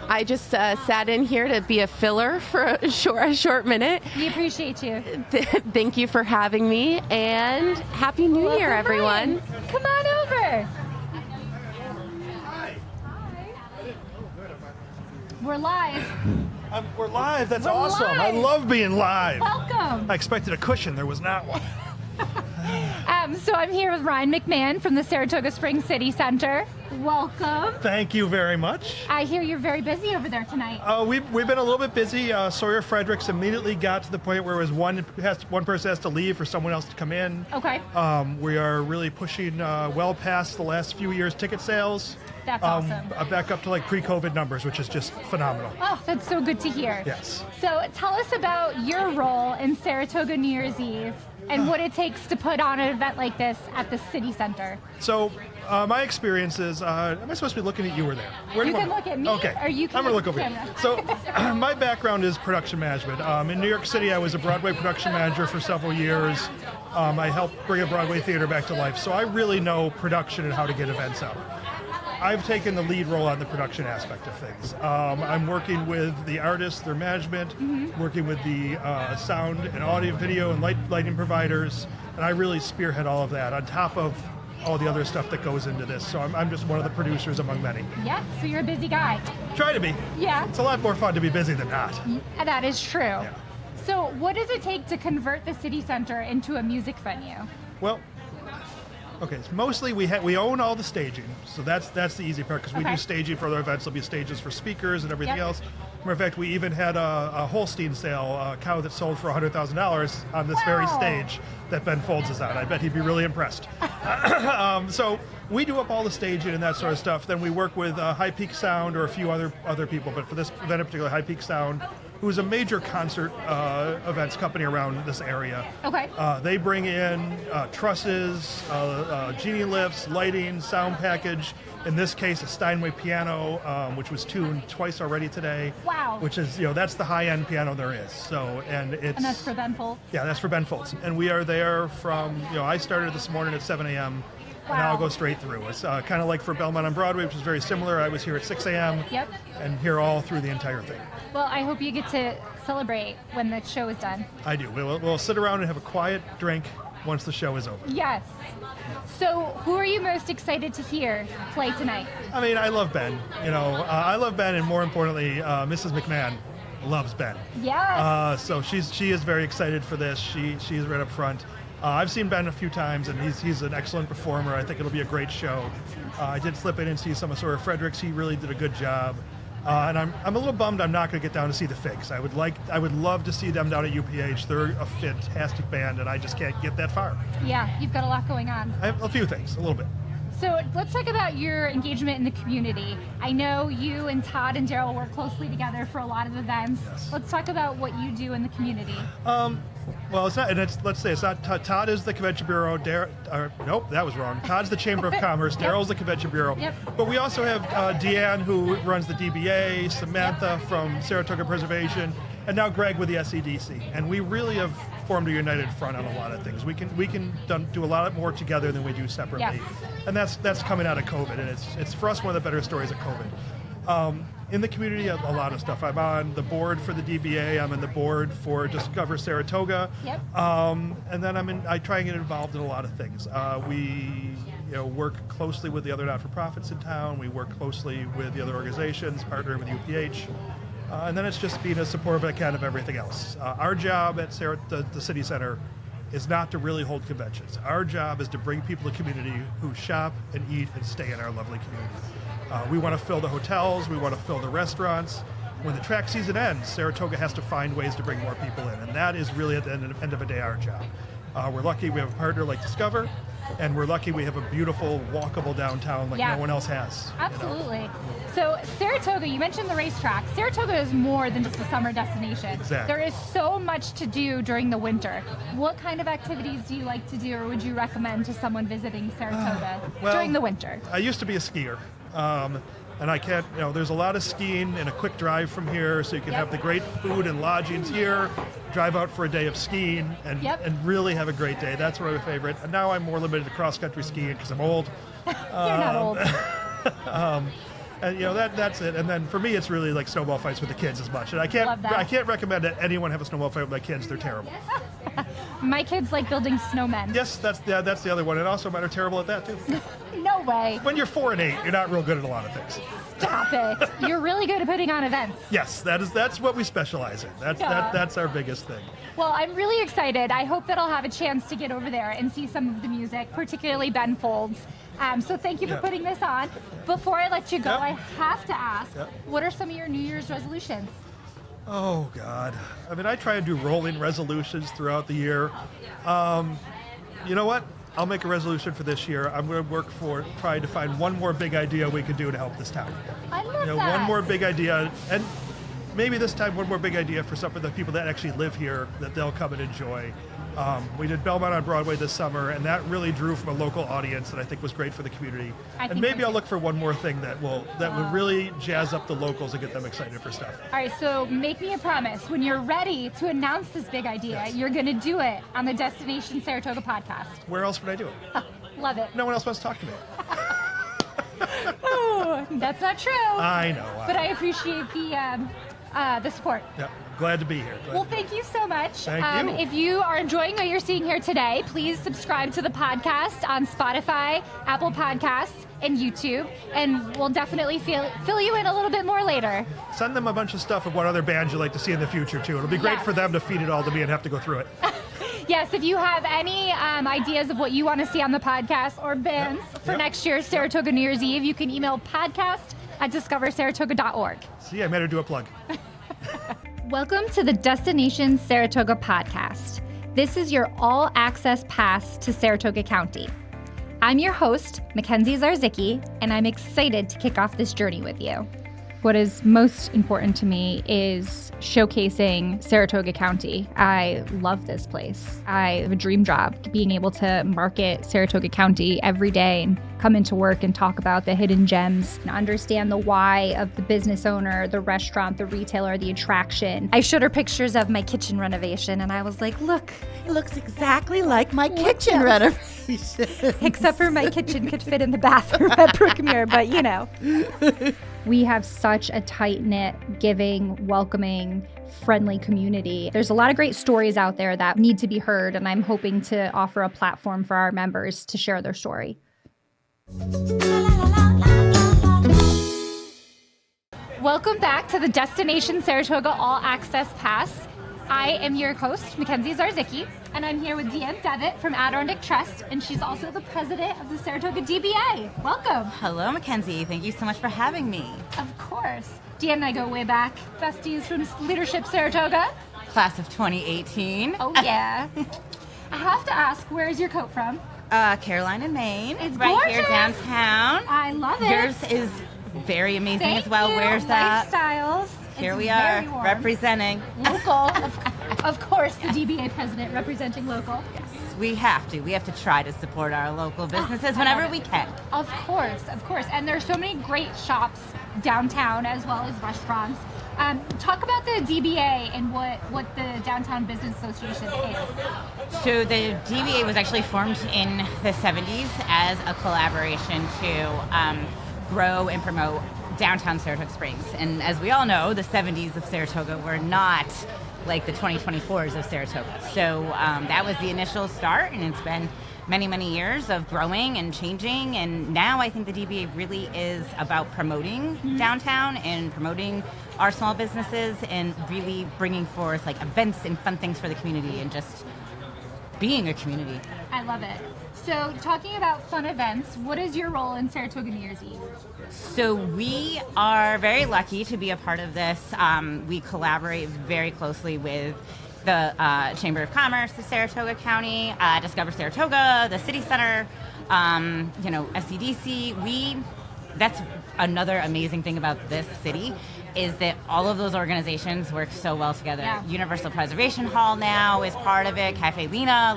I just sat in here to be a filler for a short minute. we appreciate you. Thank you for having me, and Happy New Year, Welcome, everyone. Brian. Come on over. We're live. We're live. That's We're awesome. I live. love being live. Welcome. I expected a cushion. There was not one. So I'm here with Ryan McMahon from the Saratoga Springs City Center. Welcome. Thank you very much. I hear you're very busy over there tonight. We've been a little bit busy. Sawyer Fredericks immediately got to the point where it was one person has to leave for someone else to come in. Okay. We are really pushing well past the last few years' ticket sales. That's awesome. Back up to like pre-COVID numbers, which is just phenomenal. Oh, that's so good to hear. Yes. So tell us about your role in Saratoga New Year's Eve and what it takes to put on an event like this at the city center. So my experience is, am I supposed to be looking at you or there? Where do You you can want- look at me, Okay. or you can I'm gonna look look at over the here. So my background is production management. In New York City, I was a Broadway production manager for several years. I helped bring a Broadway theater back to life. So I really know production and how to get events out. I've taken the lead role on the production aspect of things. I'm working with the artists, their management, working with the sound and audio, video, and lighting providers, and I really spearhead all of that on top of all the other stuff that goes into this. So I'm just one of the producers among many. Yeah, so you're a busy guy. Try to be. Yeah. It's a lot more fun to be busy than not. That is true. So what does it take to convert the city center into a music venue? Well, Okay, it's mostly we own all the staging, so that's the easy part because we do staging for other events. There'll be stages for speakers and everything else. Matter of fact, we even had a Holstein sale, a cow that sold for $100,000 on this very stage that Ben Folds is on. I bet he'd be really impressed. So we do up all the staging and that sort of stuff. Then we work with High Peak Sound or a few other people, but for this event in particular, High Peak Sound, who's a major concert events company around this area. Okay. They bring in trusses, genie lifts, lighting, sound package. In this case, a Steinway piano, which was tuned twice already today. Wow. Which is, that's the high-end piano there is. So, and that's for Ben Folds? Yeah, that's for Ben Folds. And we are there from, I started this morning at 7 a.m. Wow. And I'll go straight through. It's kind of like for Belmont on Broadway, which is very similar. I was here at 6 a.m. Yep. And here all through the entire thing. Well, I hope you get to celebrate when the show is done. I do. We'll sit around and have a quiet drink once the show is over. Yes. So, who are you most excited to hear play tonight? I mean, I love Ben. I love Ben, and more importantly, Mrs. McMahon loves Ben. Yes. So she is very excited for this. She is right up front. I've seen Ben a few times, and he's an excellent performer. I think it'll be a great show. I did slip in and see some of Sawyer Fredericks. He really did a good job. And I'm a little bummed I'm not going to get down to see the Figs. I would love to see them down at UPH. They're a fantastic band, and I just can't get that far. Yeah, you've got a lot going on. I have a few things, a little bit. So let's talk about your engagement in the community. I know you and Todd and Darryl work closely together for a lot of events. Yes. Let's talk about what you do in the community. Well, it's not, and let's say it's not. Todd is the convention bureau. Nope, that was wrong. Todd's the Chamber of Commerce. Darryl's the convention bureau. Yep. But we also have Deann, who runs the DBA, Samantha from Saratoga Preservation, and now Greg with the SEDC. And we really have formed a united front on a lot of things. We can do a lot more together than we do separately. Yes. And that's coming out of COVID, and it's for us one of the better stories of COVID. In the community, a lot of stuff. I'm on the board for the DBA. I'm on the board for Discover Saratoga. Yep. And then I try and get involved in a lot of things. We work closely with the other not-for-profits in town. We work closely with the other organizations, partnering with UPH. And then it's just being as supportive as I can of everything else. Our job at the City Center is not to really hold conventions. Our job is to bring people to community who shop and eat and stay in our lovely community. We want to fill the hotels. We want to fill the restaurants. When the track season ends, Saratoga has to find ways to bring more people in, and that is really at the end of the day our job. We're lucky we have a partner like Discover, and we're lucky we have a beautiful, walkable downtown like no one else has. Absolutely. So Saratoga, you mentioned the racetrack. Saratoga is more than just a summer destination. Exactly. There is so much to do during the winter. What kind of activities do you like to do, or would you recommend to someone visiting Saratoga during the winter? I used to be a skier. And I can't, there's a lot of skiing and a quick drive from here, so you can have the great food and lodgings here, drive out for a day of skiing, and really have a great day. That's my favorite. And now I'm more limited to cross-country skiing because I'm old. You're not old. And that's it. And then for me, it's really like snowball fights with the kids as much. And I can't recommend that anyone have a snowball fight with my kids. They're terrible. My kids like building snowmen. Yes, that's the other one. And also mine are terrible at that too. No way. When you're 4 and 8, you're not real good at a lot of things. Stop it. You're really good at putting on events. Yes, that's what we specialize in. That's our biggest thing. Well, I'm really excited. I hope that I'll have a chance to get over there and see some of the music, particularly Ben Folds. So thank you for putting this on. Before I let you go, I have to ask, what are some of your New Year's resolutions? Oh, God. I mean, I try and do rolling resolutions throughout the year. You know what? I'll make a resolution for this year. I'm going to try to find one more big idea we could do to help this town. I love that. One more big idea. And maybe this time one more big idea for some of the people that actually live here that they'll come and enjoy. We did Belmont on Broadway this summer, and that really drew from a local audience that I think was great for the community. And maybe I'll look for one more thing that will really jazz up the locals and get them excited for stuff. All right, so make me a promise. When you're ready to announce this big idea, you're going to do it on the Destination Saratoga podcast. Where else would I do it? Love it. No one else wants to talk to me. Oh, that's not true. I know. But I appreciate the support. Yep. Glad to be here. Thank you so much. Thank you. If you are enjoying what you're seeing here today, please subscribe to the podcast on Spotify, Apple Podcasts, and YouTube, and we'll definitely fill you in a little bit more later. Send them a bunch of stuff of what other bands you'd like to see in the future, too. It'll be great for them to feed it all to me and have to go through it. Yes, if you have any ideas of what you want to see on the podcast or bands for next year's Saratoga New Year's Eve, you can email podcast@discoversaratoga.org. See, I made her do a plug. Welcome to the Destination Saratoga podcast. This is your all-access pass to Saratoga County. I'm your host, MacKenzie Zarzycki, and I'm excited to kick off this journey with you. What is most important to me is showcasing Saratoga County. I love this place. I have a dream job, being able to market Saratoga County every day and come into work and talk about the hidden gems and understand the why of the business owner, the restaurant, the retailer, the attraction. I showed her pictures of my kitchen renovation and I was like, look. It looks exactly like my kitchen renovation. Except for my kitchen could fit in the bathroom at Brookmere, but you know. We have such a tight-knit, giving, welcoming, friendly community. There's a lot of great stories out there that need to be heard, and I'm hoping to offer a platform for our members to share their story. Welcome back to the Destination Saratoga All Access Pass. I am your host, MacKenzie Zarzycki, and I'm here with Deann Devitt from Adirondack Trust, and she's also the president of the Saratoga DBA. Welcome. Hello, MacKenzie. Thank you so much for having me. Of course. Deann and I go way back. Besties from Leadership Saratoga. Class of 2018. Oh, yeah. I have to ask, where is your coat from? Carolina, Maine. It's right gorgeous. Here downtown. I love it. Yours is very amazing Thank as well. you. Where's that? Lifestyles. Here It's we are, very warm. representing. Local. Of course, the DBA president representing local. Yes, we have to. We have to try to support our local businesses whenever we can. Of course. And there's so many great shops downtown as well as restaurants. Talk about the DBA and what the Downtown Business Association is. So the DBA was actually formed in the 70s as a collaboration to grow and promote downtown Saratoga Springs. And as we all know, the 70s of Saratoga were not like the 2024s of Saratoga. So that was the initial start, and it's been many, many years of growing and changing. And now I think the DBA really is about promoting downtown and promoting our small businesses and really bringing forth like events and fun things for the community and just being a community. I love it. So talking about fun events, what is your role in Saratoga New Year's Eve? So we are very lucky to be a part of this. We collaborate very closely with the Chamber of Commerce, the Saratoga County, Discover Saratoga, the City Center, SCDC. That's another amazing thing about this city is that all of those organizations work so well together. Yeah. Universal Preservation Hall now is part of it, Caffe Lena,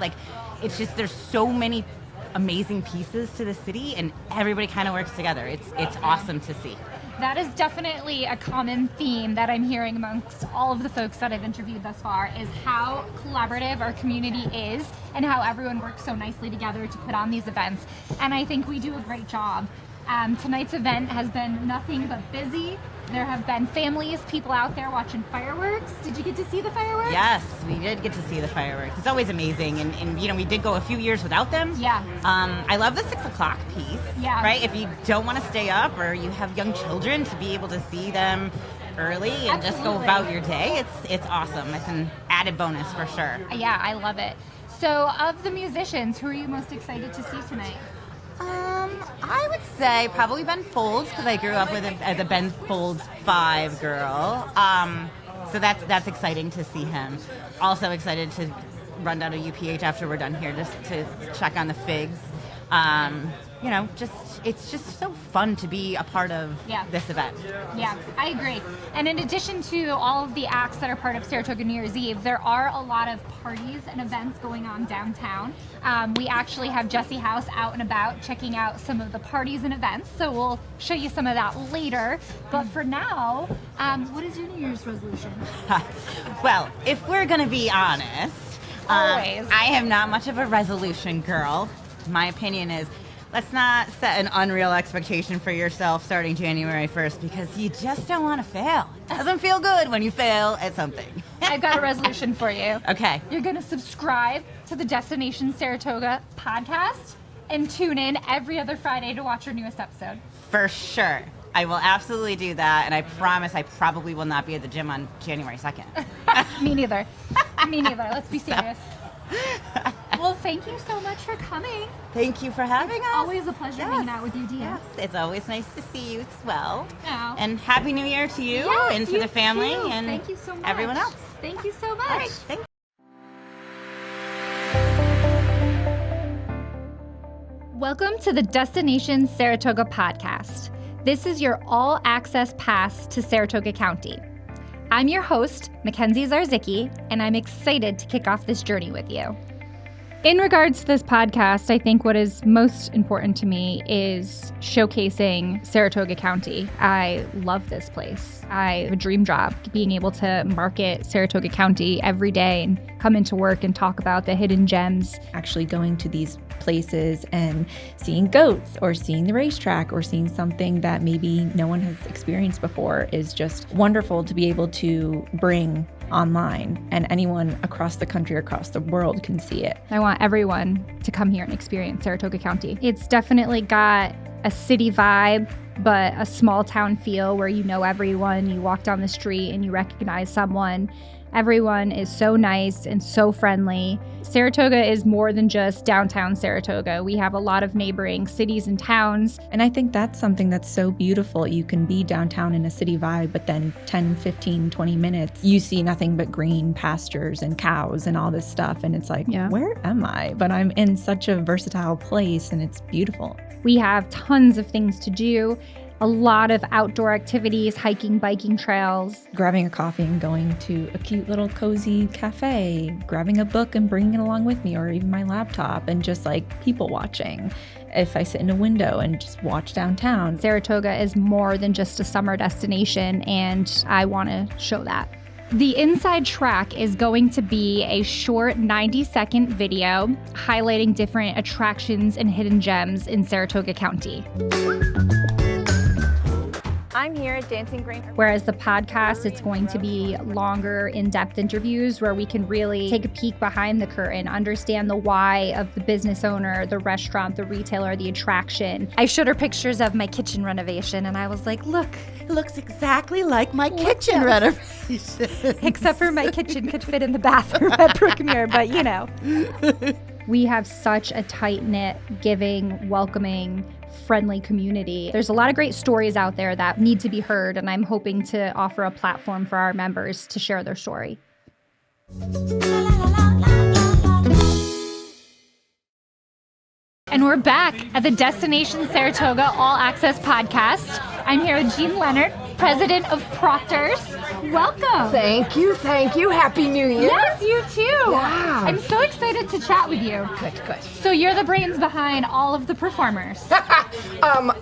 it's just there's so many amazing pieces to the city and everybody kind of works together. It's awesome to see. That is definitely a common theme that I'm hearing amongst all of the folks that I've interviewed thus far is how collaborative our community is and how everyone works so nicely together to put on these events. And I think we do a great job. Tonight's event has been nothing but busy. There have been families, people out there watching fireworks. Did you get to see the fireworks? Yes, we did get to see the fireworks. It's always amazing. And we did go a few years without them. Yeah. I love the 6 o'clock piece. Yeah. Right? If you don't want to stay up or you have young children, to be able to see them early and just go about your day, it's awesome. It's an added bonus for sure. Yeah, I love it. So of the musicians, who are you most excited to see tonight? I would say probably Ben Folds because I grew up as a Ben Folds 5 girl. So that's exciting to see him. Also excited to run down to UPH after we're done here just to check on the figs. It's just so fun to be a part of this event. Yeah, I agree. And in addition to all of the acts that are part of Saratoga New Year's Eve, there are a lot of parties and events going on downtown. We actually have Jessie House out and about checking out some of the parties and events, so we'll show you some of that later. But for now, what is your New Year's resolution? Well, if we're going to be honest, Always. I am not much of a resolution girl. My opinion is let's not set an unreal expectation for yourself starting January 1st because you just don't want to fail. It doesn't feel good when you fail at something. I've got a resolution for you. Okay. You're going to subscribe to the Destination Saratoga podcast and tune in every other Friday to watch our newest episode. For sure. I will absolutely do that, and I promise I probably will not be at the gym on January 2nd. Me neither. Let's be serious. Well, thank you so much for coming. Thank you for having us. Always a pleasure hanging out with you, Deann. Yes, it's always nice to see you as well. Oh. And Happy New Year to you Yes, and to you the family too. and Thank you so much. everyone else. Thank you so much. All right, thank you. Welcome to the Destination Saratoga podcast. This is your all-access pass to Saratoga County. I'm your host, MacKenzie Zarzycki, and I'm excited to kick off this journey with you. In regards to this podcast, I think what is most important to me is showcasing Saratoga County. I love this place. I have a dream job, being able to market Saratoga County every day and come into work and talk about the hidden gems. Actually going to these places and seeing goats or seeing the racetrack or seeing something that maybe no one has experienced before is just wonderful to be able to bring online, and anyone across the country, across the world can see it. I want everyone to come here and experience Saratoga County. It's definitely got a city vibe, but a small town feel where you know everyone. You walk down the street and you recognize someone. Everyone is so nice and so friendly. Saratoga is more than just downtown Saratoga. We have a lot of neighboring cities and towns. And I think that's something that's so beautiful. You can be downtown in a city vibe, but then 10, 15, 20 minutes, you see nothing but green pastures and cows and all this stuff. And it's like, where am I? But I'm in such a versatile place and it's beautiful. We have tons of things to do. A lot of outdoor activities, hiking, biking trails. Grabbing a coffee and going to a cute little cozy cafe, grabbing a book and bringing it along with me, or even my laptop, and just like people watching. If I sit in a window and just watch downtown. Saratoga is more than just a summer destination, and I want to show that. The inside track is going to be a short 90-second video highlighting different attractions and hidden gems in Saratoga County. I'm here at Dancing Green. Whereas the podcast, it's going to be longer, in-depth interviews where we can really take a peek behind the curtain, understand the why of the business owner, the restaurant, the retailer, the attraction. I showed her pictures of my kitchen renovation, and I was like, look. It looks exactly like my kitchen renovation. Except for my kitchen could fit in the bathroom at Brookmere, but you know. We have such a tight-knit, giving, welcoming, friendly community. There's a lot of great stories out there that need to be heard, and I'm hoping to offer a platform for our members to share their story. And we're back at the Destination Saratoga All Access Podcast. I'm here with Leonard, president of Proctors. Welcome. Thank you. Happy New Year. Yes, you too. Wow. I'm so excited to chat with you. Good. So you're the brains behind all of the performers.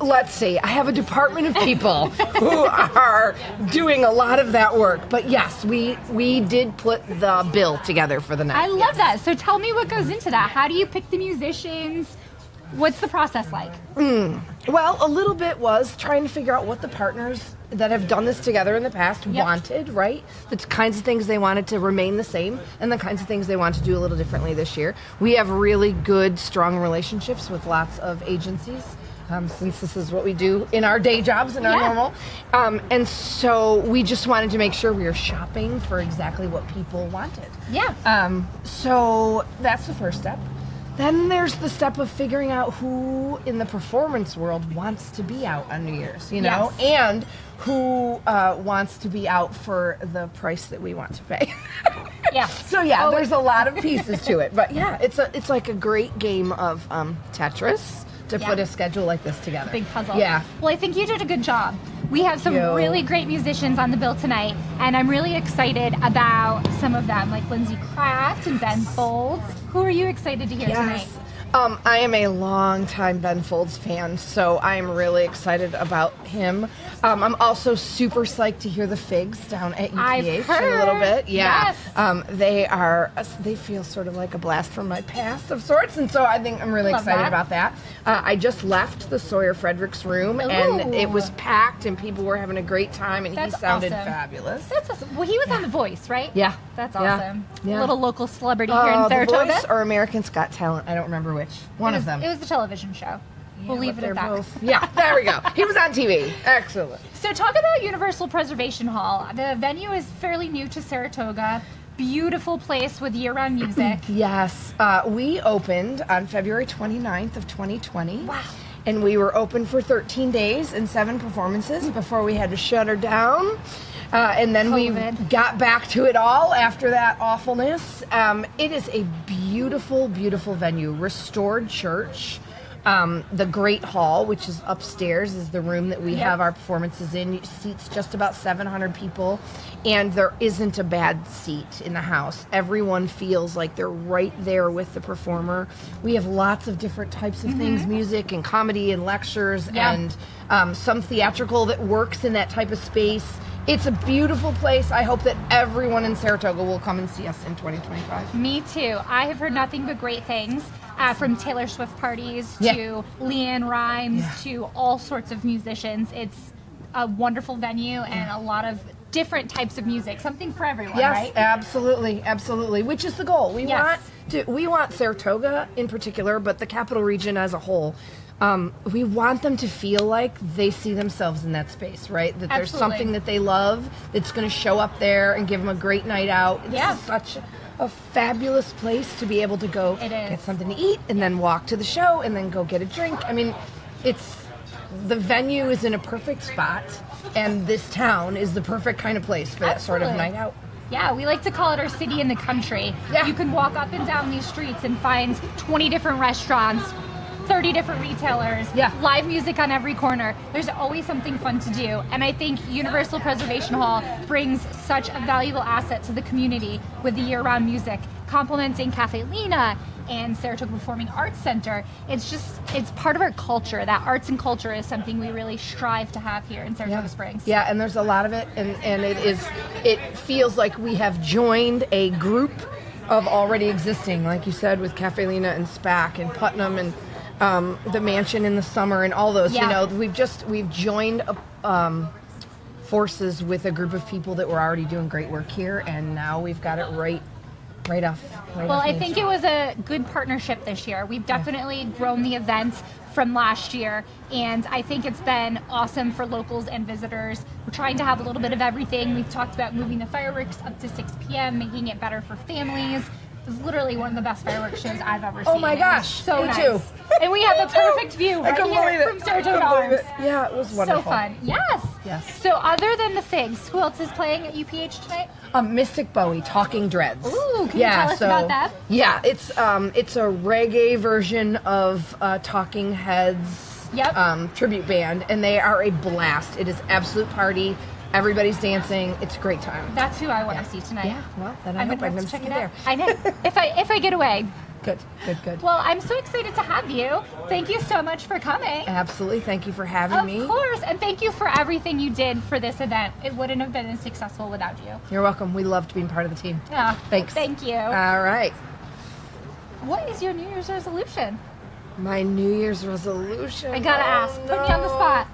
Let's see. I have a department of people who are doing a lot of that work. But yes, we did put the bill together for the night. I love that. So tell me what goes into that. How do you pick the musicians? What's the process like? Well, a little bit was trying to figure out what the partners that have done this together in the past wanted, right? The kinds of things they wanted to remain the same and the kinds of things they want to do a little differently this year. We have really good, strong relationships with lots of agencies. Since this is what we do in our day jobs and our normal. And so we just wanted to make sure we were shopping for exactly what people wanted. Yeah. So that's the first step. Then there's the step of figuring out who in the performance world wants to be out on New Year's, you know, and who wants to be out for the price that we want to pay. So there's a lot of pieces to it, but it's like a great game of Tetris to put a schedule like this together. Big puzzle. Yeah. Well, I think you did a good job. We have some really great musicians on the bill tonight, and I'm really excited about some of them, like Lindsay Kraft and Ben Folds. Who are you excited to hear tonight? I am a long-time Ben Folds fan, so I am really excited about him. I'm also super psyched to hear the Figs down at UTH in a little bit. Yes. They feel sort of like a blast from my past of sorts, and so I think I'm really excited about that. I just left the Sawyer Fredericks room, and it was packed, and people were having a great time, and he sounded fabulous. That's awesome. Well, he was on The Voice, right? Yeah. That's awesome. Yeah. A little local celebrity here in Saratoga. The Voice or American's Got Talent. I don't remember which. One of them. It was the television show. We'll leave it at that. Both. Yeah, there we go. He was on TV. Excellent. So talk about Universal Preservation Hall. The venue is fairly new to Saratoga. beautiful place with year-round music. Yes. We opened on February 29th of 2020. Wow. And we were open for 13 days and 7 performances before we had to shut her down. And then COVID. we got back to it all after that awfulness. It is a beautiful, beautiful venue. Restored church. The Great Hall, which is upstairs, is the room that we have our performances in. It seats just about 700 people, and there isn't a bad seat in the house. Everyone feels like they're right there with the performer. We have lots of different types of things, music and comedy and lectures, and some theatrical that works in that type of space. It's a beautiful place. I hope that everyone in Saratoga will come and see us in 2025. Me too. I have heard nothing but great things. From Taylor Swift parties to Leanne Rhymes to all sorts of musicians. It's a wonderful venue and a lot of different types of music. Something for everyone, right? Yes, absolutely, absolutely. Which is the goal. We want Saratoga in particular, but the Capital Region as a whole. We want them to feel like they see themselves in that space, right? That there's something that they love that's going to show up there and give them a great night out. This is such a fabulous place to be able to go get something to eat and then walk to the show and then go get a drink. I mean, the venue is in a perfect spot, and this town is the perfect kind of place for that sort of night out. Yeah, we like to call it our city in the country. Yeah. You can walk up and down these streets and find 20 different restaurants, 30 different retailers, live music on every corner. There's always something fun to do. And I think Universal Preservation Hall brings such a valuable asset to the community with the year-round music, complementing Caffe Lena and Saratoga Performing Arts Center. It's part of our culture. That arts and culture is something we really strive to have here in Saratoga Springs. Yeah, and there's a lot of it, and it feels like we have joined a group of already existing, like you said, with Caffe Lena and SPAC and Putnam and the mansion in the summer and all those. You know, we've joined forces with a group of people that were already doing great work here, and now we've got it right off. I think it was a good partnership this year. We've definitely grown the events from last year, and I think it's been awesome for locals and visitors. We're trying to have a little bit of everything. We've talked about moving the fireworks up to 6 p.m., making it better for families. It's literally one of the best fireworks shows I've ever seen. Oh my gosh, so me nice. too. And we have the perfect view right here from Saratoga Arms. Yeah, it was wonderful. So fun. Yes. So other than the Figs, who else is playing at UPH tonight? Mystic Bowie, Talking Dreads. Ooh, can you tell us about that? Yeah, it's a reggae version of Talking Heads tribute band, and they are a blast. It is absolute party. Everybody's dancing. It's a great time. That's who I want to see tonight. Yeah, well, then I hope I'm going to see you there. I know. If I get away. Good. Well, I'm so excited to have you. Thank you so much for coming. Absolutely. Thank you for having me. Of course. And thank you for everything you did for this event. It wouldn't have been as successful without you. You're welcome. We loved being part of the team. Yeah. Thanks. Thank you. All right. What is your New Year's resolution? My New Year's resolution? I gotta ask. Put me on the spot.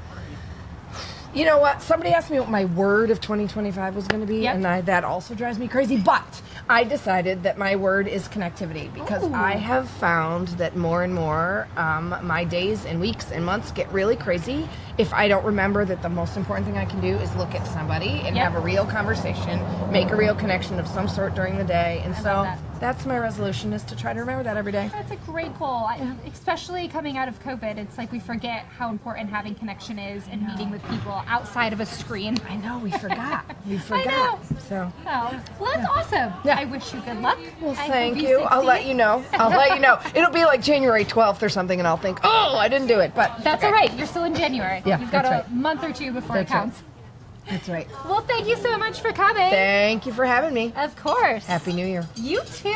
You know what? Somebody asked me what my word of 2025 was going to be, and that also drives me crazy. But I decided that my word is connectivity, because I have found that more and more my days and weeks and months get really crazy if I don't remember that the most important thing I can do is look at somebody and have a real conversation, make a real connection of some sort during the day. And that's my resolution, is to try to remember that every day. That's a great goal. Especially coming out of COVID, it's like we forget how important having connection is and meeting with people outside of a screen. I know, we forgot. I know. So. Well, that's awesome. Yeah. I wish you good luck. Well, thank you. I'll let you know. It'll be like January 12th or something, and I'll think, oh, I didn't do it. But that's all right. You're still in January. Yeah, You've got a month or two before it counts. That's right. Well, thank you so much for coming. Thank you for having me. Of course. Happy New Year. You too.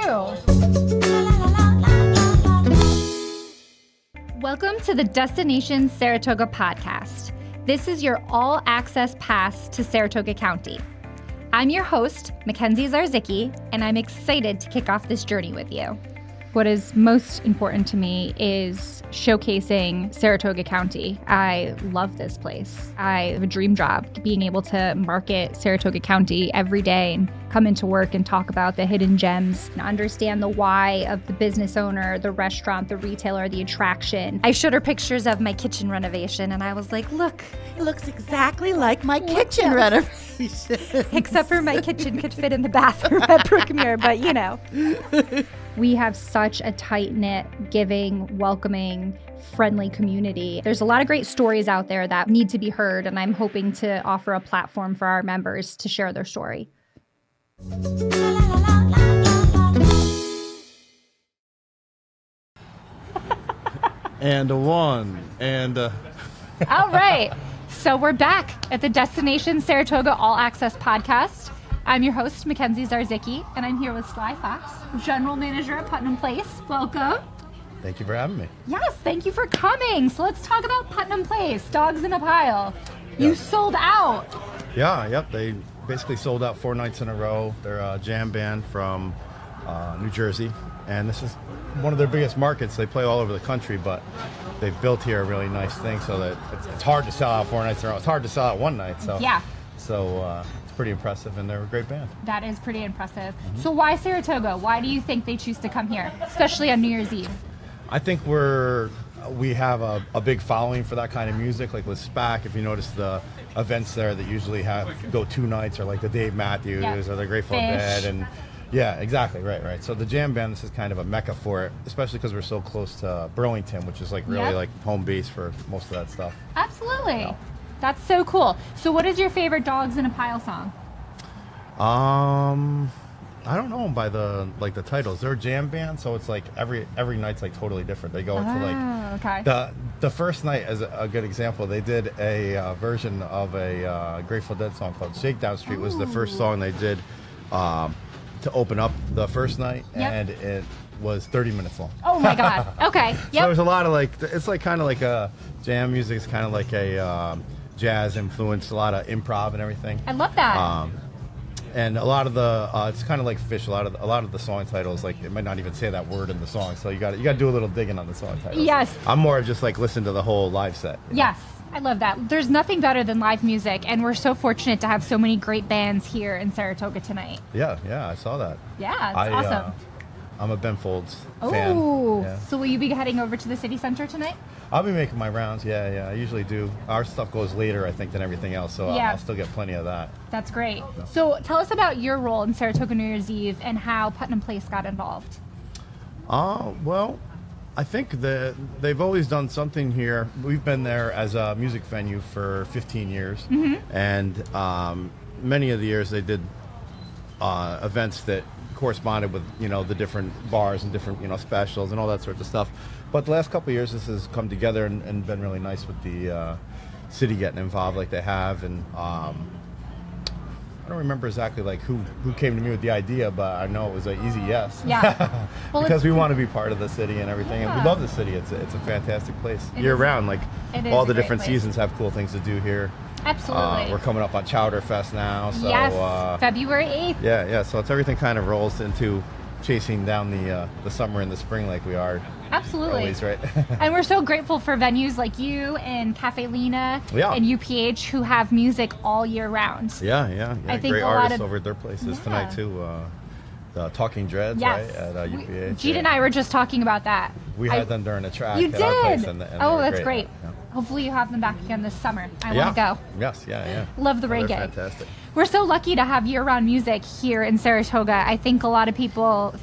Welcome to the Destination Saratoga podcast. This is your all-access pass to Saratoga County. I'm your host, MacKenzie Zarzycki, and I'm excited to kick off this journey with you. What is most important to me is showcasing Saratoga County. I love this place. I have a dream job, being able to market Saratoga County every day and come into work and talk about the hidden gems and understand the why of the business owner, the restaurant, the retailer, the attraction. I showed her pictures of my kitchen renovation, and I was like, look. It looks exactly like my kitchen renovation. Except for my kitchen could fit in the bathroom at Brookmere, but you know. We have such a tight-knit, giving, welcoming, friendly community. There's a lot of great stories out there that need to be heard, and I'm hoping to offer a platform for our members to share their story. And a one, and a... All right. So we're back at the Destination Saratoga All Access podcast. I'm your host, MacKenzie Zarzycki, and I'm here with Sly Fox, General Manager at Putnam Place. Welcome. Thank you for having me. Yes, thank you for coming. So let's talk about Putnam Place, Dogs in a Pile. You sold out. Yeah, yep. They basically sold out 4 nights in a row. They're a jam band from New Jersey, and this is one of their biggest markets. They play all over the country, but they've built here a really nice thing so that it's hard to sell out 4 nights in a row. It's hard to sell out one night. So yeah. So it's pretty impressive, and they're a great band. That is pretty impressive. So why Saratoga? Why do you think they choose to come here, especially on New Year's Eve? I think we have a big following for that kind of music. Like with SPAC, if you notice the events there that usually go 2 nights, or like the Dave Matthews or the Grateful Dead, and yeah, exactly, right. So the jam band, this is kind of a mecca for it, especially because we're so close to Burlington, which is like really like home base for most of that stuff. Absolutely. Yeah. That's so cool. So what is your favorite Dogs in a Pile song? I don't know them by the titles. They're a jam band, so it's like every night's like totally different. They go into like the first night, as a good example, they did a version of a Grateful Dead song called Shakedown Street. Was the first song they did to open up the first night, and it was 30 minutes long. Oh my God. Okay. Yep. So there's a lot of it's like kind of like a jam music. It's kind of like a jazz influence, a lot of improv and everything. I love that. And a lot of the it's kind of like Fish. A lot of the song titles, like it might not even say that word in the song, so you got to do a little digging on the song titles. Yes. I'm more of just like listen to the whole live set. Yes. I love that. There's nothing better than live music, and we're so fortunate to have so many great bands here in Saratoga tonight. Yeah, I saw that. Yeah, it's awesome. I'm a Ben Folds fan. Oh, yeah. So will you be heading over to the city center tonight? I'll be making my rounds. Yeah, I usually do. Our stuff goes later, I think, than everything else, so I'll still get plenty of that. That's great. So tell us about your role in Saratoga New Year's Eve and how Putnam Place got involved. Well, I think that they've always done something here. We've been there as a music venue for 15 years, and many of the years they did events that corresponded with the different bars and different specials and all that sort of stuff. But the last couple of years, this has come together and been really nice with the city getting involved like they have. And I don't remember exactly like who came to me with the idea, but I know it was an easy yes. Yeah. Well, because we want to be part of the city and everything, and we love the city. It's a fantastic place year round. Like all the different seasons have cool things to do here. Absolutely. We're coming up on Chowder Fest now. So, yes, February 8th. Yeah. So it's everything kind of rolls into chasing down the summer and the spring like we are. Absolutely. Always, right? And we're so grateful for venues like you and Caffe Lena and UPH who have music all year round. Yeah. I think great a artists lot of, over at their places tonight too. The Talking Dreads, right, at UPH. Jeet and I were just talking about that. We had them during a track you at did. our place. And that's great. Yeah. Hopefully you have them back again this summer. I want to go. Yes, yeah. Love the reggae. They're fantastic. We're so lucky to have year-round music here in Saratoga. I think a lot of people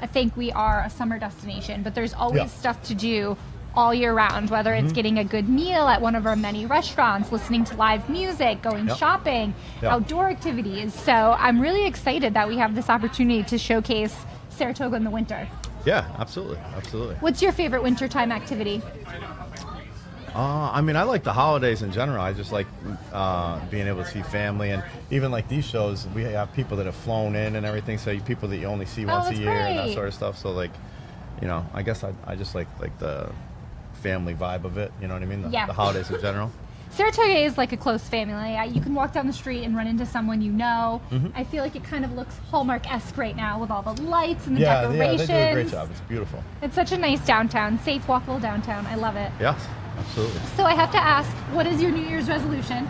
think we are a summer destination, but there's always stuff to do all year round, whether it's getting a good meal at one of our many restaurants, listening to live music, going shopping, outdoor activities. So I'm really excited that we have this opportunity to showcase Saratoga in the winter. Yeah, absolutely. What's your favorite wintertime activity? I mean, I like the holidays in general. I just like being able to see family, and even like these shows, we have people that have flown in and everything, so people that you only see once a year and that sort of stuff. So like, I guess I just like the family vibe of it. You know what I mean? The holidays in general. Saratoga is like a close family. You can walk down the street and run into someone you know. I feel like it kind of looks Hallmark-esque right now with all the lights and the decorations. Yeah, they do a great job. It's beautiful. It's such a nice downtown, safe, walkable downtown. I love it. Yes, absolutely. So I have to ask, what is your New Year's resolution?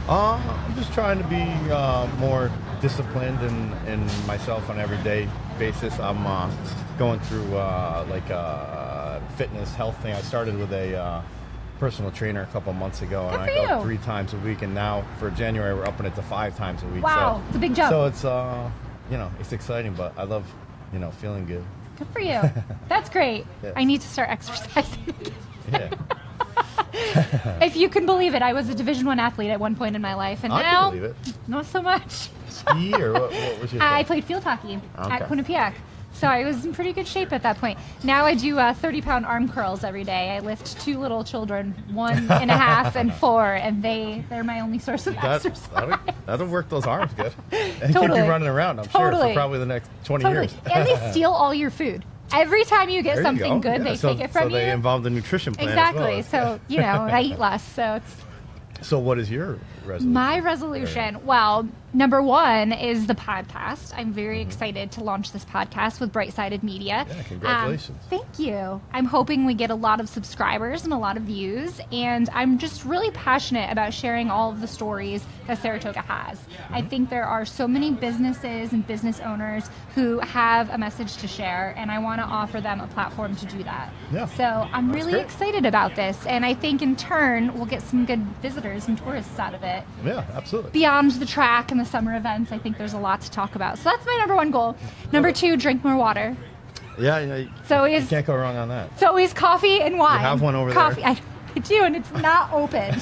I'm just trying to be more disciplined in myself on an everyday basis. I'm going through like a fitness health thing. I started with a personal trainer a couple months ago, and Good I for go you. 3 times a week. And now for January, we're upping it to 5 times a week. Wow, it's a big jump. So it's it's exciting, but I love feeling good. Good for you. That's great. Yeah. I need to start exercising. Yeah. If you can believe it, I was a Division I athlete at one point in my life, and I now can believe it. not so much. Ski or what was your I thing? played field hockey Okay. at Quinnipiac, so I was in pretty good shape at that point. Now I do 30-pound arm curls every day. I lift 2 little children, 1.5 and 4, and they're my only source of exercise. That'll work those arms good. And keep Totally. you running around, I'm sure, Totally. for probably the next 20 Totally. years. And they steal all your food. Every time you get There you something go. good, Yeah, they so, take it from so you. they involve the nutrition plan Exactly. as well. So, I eat less. So it's So what is your resolution? my resolution. Well, number 1 is the podcast. I'm very excited to launch this podcast with Bright Sided Media. Yeah, congratulations. Thank you. I'm hoping we get a lot of subscribers and a lot of views, and I'm just really passionate about sharing all of the stories that Saratoga has. I think there are so many businesses and business owners who have a message to share, and I want to offer them a platform to do that. Yeah. So I'm That's really great. excited about this, and I think in turn we'll get some good visitors and tourists out of it. Yeah, absolutely. Beyond the track and the summer events, I think there's a lot to talk about. So that's my number 1 goal. Number 2, drink more water. Yeah, you can't go wrong on that. It's always coffee and wine. You have one over coffee. there. I do, and it's not open.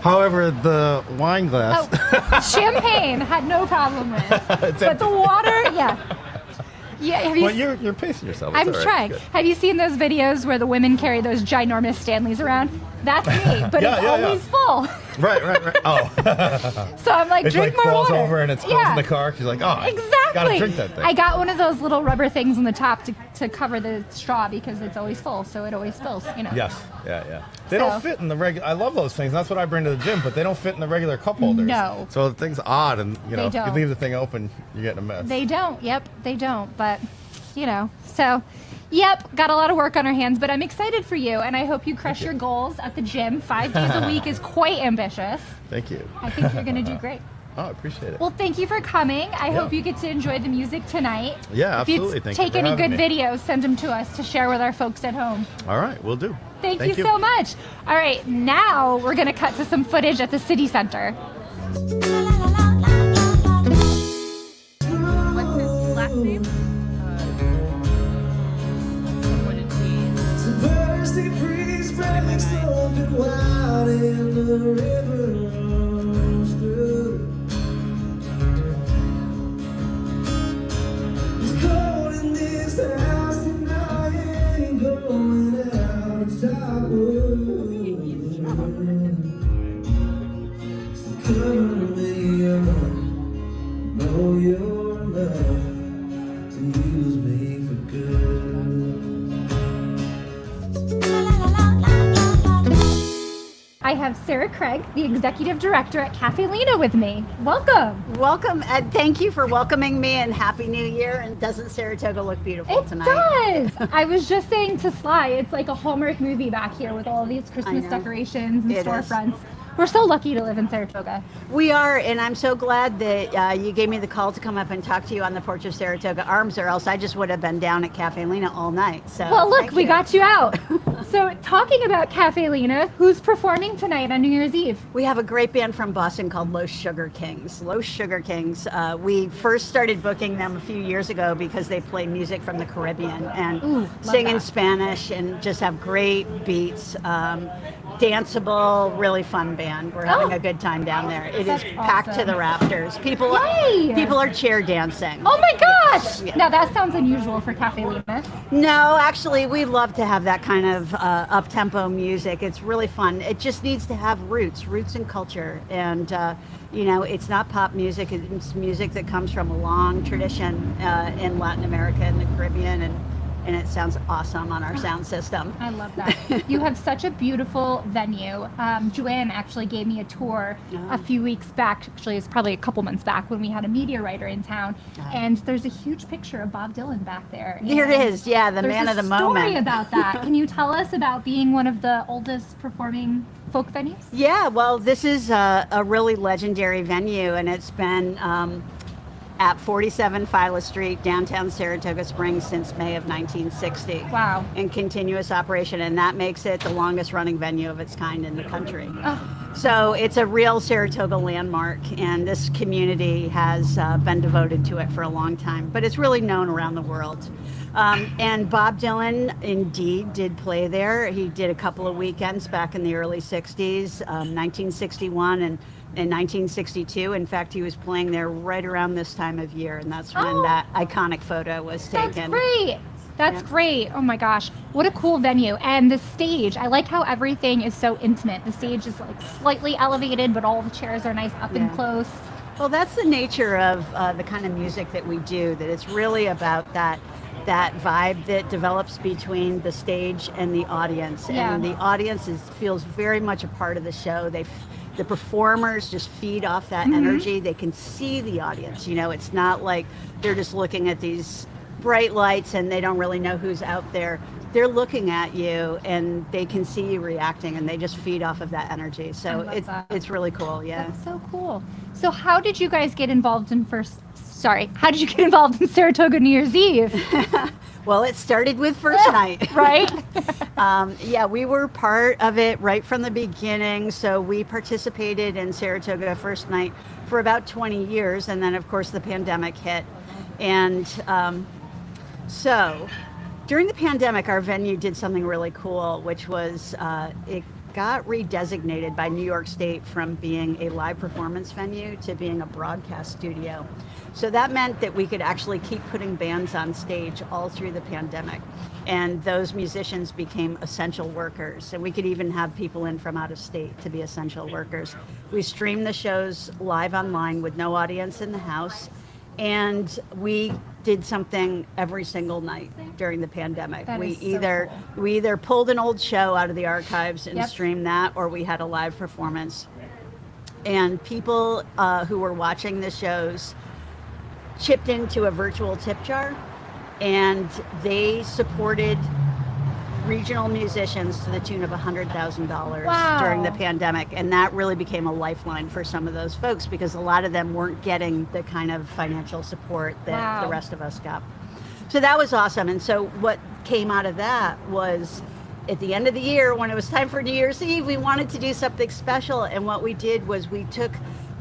However, the wine glass. Champagne had no problem with, but the water, yeah. Yeah, have you? Well, you're pacing yourself. It's I'm all right. trying. Good. Have you seen those videos where the women carry those ginormous Stanleys around? That's me, but Yeah, it's yeah, always full. Right. Oh. So I'm like, It's drink like more falls water. over and it spills in the car. She's like, oh, Exactly. gotta drink that thing. I got one of those little rubber things on the top to cover the straw because it's always full, so it always spills. Yes. Yeah. They So- don't fit in the regular. I love those things. That's what I bring to the gym, but they don't fit in the regular cup holders. No. So the thing's odd, and They if you don't. leave the thing open, you're getting a mess. They don't. Yep, they don't. But, so, got a lot of work on our hands, but I'm excited for you, and I hope you crush your goals at the gym. 5 days a week is quite ambitious. Thank you. I think you're going to do great. Oh, I appreciate it. Well, thank you for coming. I Yeah. hope you get to enjoy the music tonight. Yeah, absolutely. If Thank you you take for any having good me. videos, send them to us to share with our folks at home. All right, we'll do. Thank you so much. All right, now we're going to cut to some footage at the city center. What's his last name? What did he? Thursday breeze brings something wild in the river runs through. It's cold in this house and I ain't going out of town. So cover me up, know your love to use me for good. I have Sarah Craig, the executive director at Caffe Lena, with me. Welcome. Welcome, and thank you for welcoming me, and Happy New Year. And doesn't Saratoga look beautiful tonight? It does. I was just saying to Sly, it's like a Hallmark movie back here with all of these Christmas know. decorations and It is. storefronts. We're so lucky to live in Saratoga. We are, and I'm so glad that you gave me the call to come up and talk to you on the porch of Saratoga Arms, or else I just would have been down at Caffe Lena all night. So Well, look, thank we you. got you out. So, talking about Caffe Lena, who's performing tonight on New Year's Eve? We have a great band from Boston called Los Sugar Kings. Los Sugar Kings. We first started booking them a few years ago because they play music from the Caribbean and Ooh, sing love in that. Spanish and just have great beats. Danceable, really fun band. We're having a good time down there. It is That's packed to awesome. the rafters. People Yay! are chair dancing. Oh my gosh! Yeah. Now that sounds unusual for Caffe Lena. No, actually, we love to have that kind of up-tempo music. It's really fun. It just needs to have roots and culture. And, it's not pop music. It's music that comes from a long tradition in Latin America and the Caribbean. And it sounds awesome on our sound system. I love that. You have such a beautiful venue. Joanne actually gave me a tour a few weeks back. Actually, it's probably a couple months back when we had a media writer in town. And there's a huge picture of Bob Dylan back there. There And is, yeah, the there's man a of the story moment. about that. Can you tell us about being one of the oldest performing folk venues? Yeah, well, this is a really legendary venue, and it's been at 47 Phila Street, downtown Saratoga Springs, since May of 1960. Wow. In continuous operation, and that makes it the longest running venue of its kind in the country. So it's a real Saratoga landmark, and this community has been devoted to it for a long time, but it's really known around the world. And Bob Dylan indeed did play there. He did a couple of weekends back in the early 60s, 1961 and in 1962. In fact, he was playing there right around this time of year, and that's when that iconic photo was taken. That's great. That's great. Oh my gosh. What a cool venue. And the stage, I like how everything is so intimate. The stage is like slightly elevated, but all the chairs are nice up and close. Well, that's the nature of the kind of music that we do, that it's really about that vibe that develops between the stage and the audience. And the audience feels very much a part of the show. The performers just feed off that energy. They can see the audience. You know, it's not like they're just looking at these bright lights and they don't really know who's out there. They're looking at you and they can see you reacting, and they just feed off of that energy. So it's really cool. Yeah. That's so cool. So how did you guys get involved in how did you get involved in Saratoga New Year's Eve? Well, it started with first night. Right? Yeah, we were part of it right from the beginning. So we participated in Saratoga first night for about 20 years. And then, of course, the pandemic hit. And so during the pandemic, our venue did something really cool, which was it got redesignated by New York State from being a live performance venue to being a broadcast studio. So that meant that we could actually keep putting bands on stage all through the pandemic. And those musicians became essential workers. And we could even have people in from out of state to be essential workers. We streamed the shows live online with no audience in the house. And we did something every single night during the pandemic. That We is so either pulled an old show out of the archives and streamed that, or we had a live performance. And people who were watching the shows chipped into a virtual tip jar, and they supported regional musicians to the tune of $100,000 during the pandemic. And that really became a lifeline for some of those folks, because a lot of them weren't getting the kind of financial support that the rest of us got. So that was awesome. And so what came out of that was, at the end of the year, when it was time for New Year's Eve, we wanted to do something special. And what we did was we took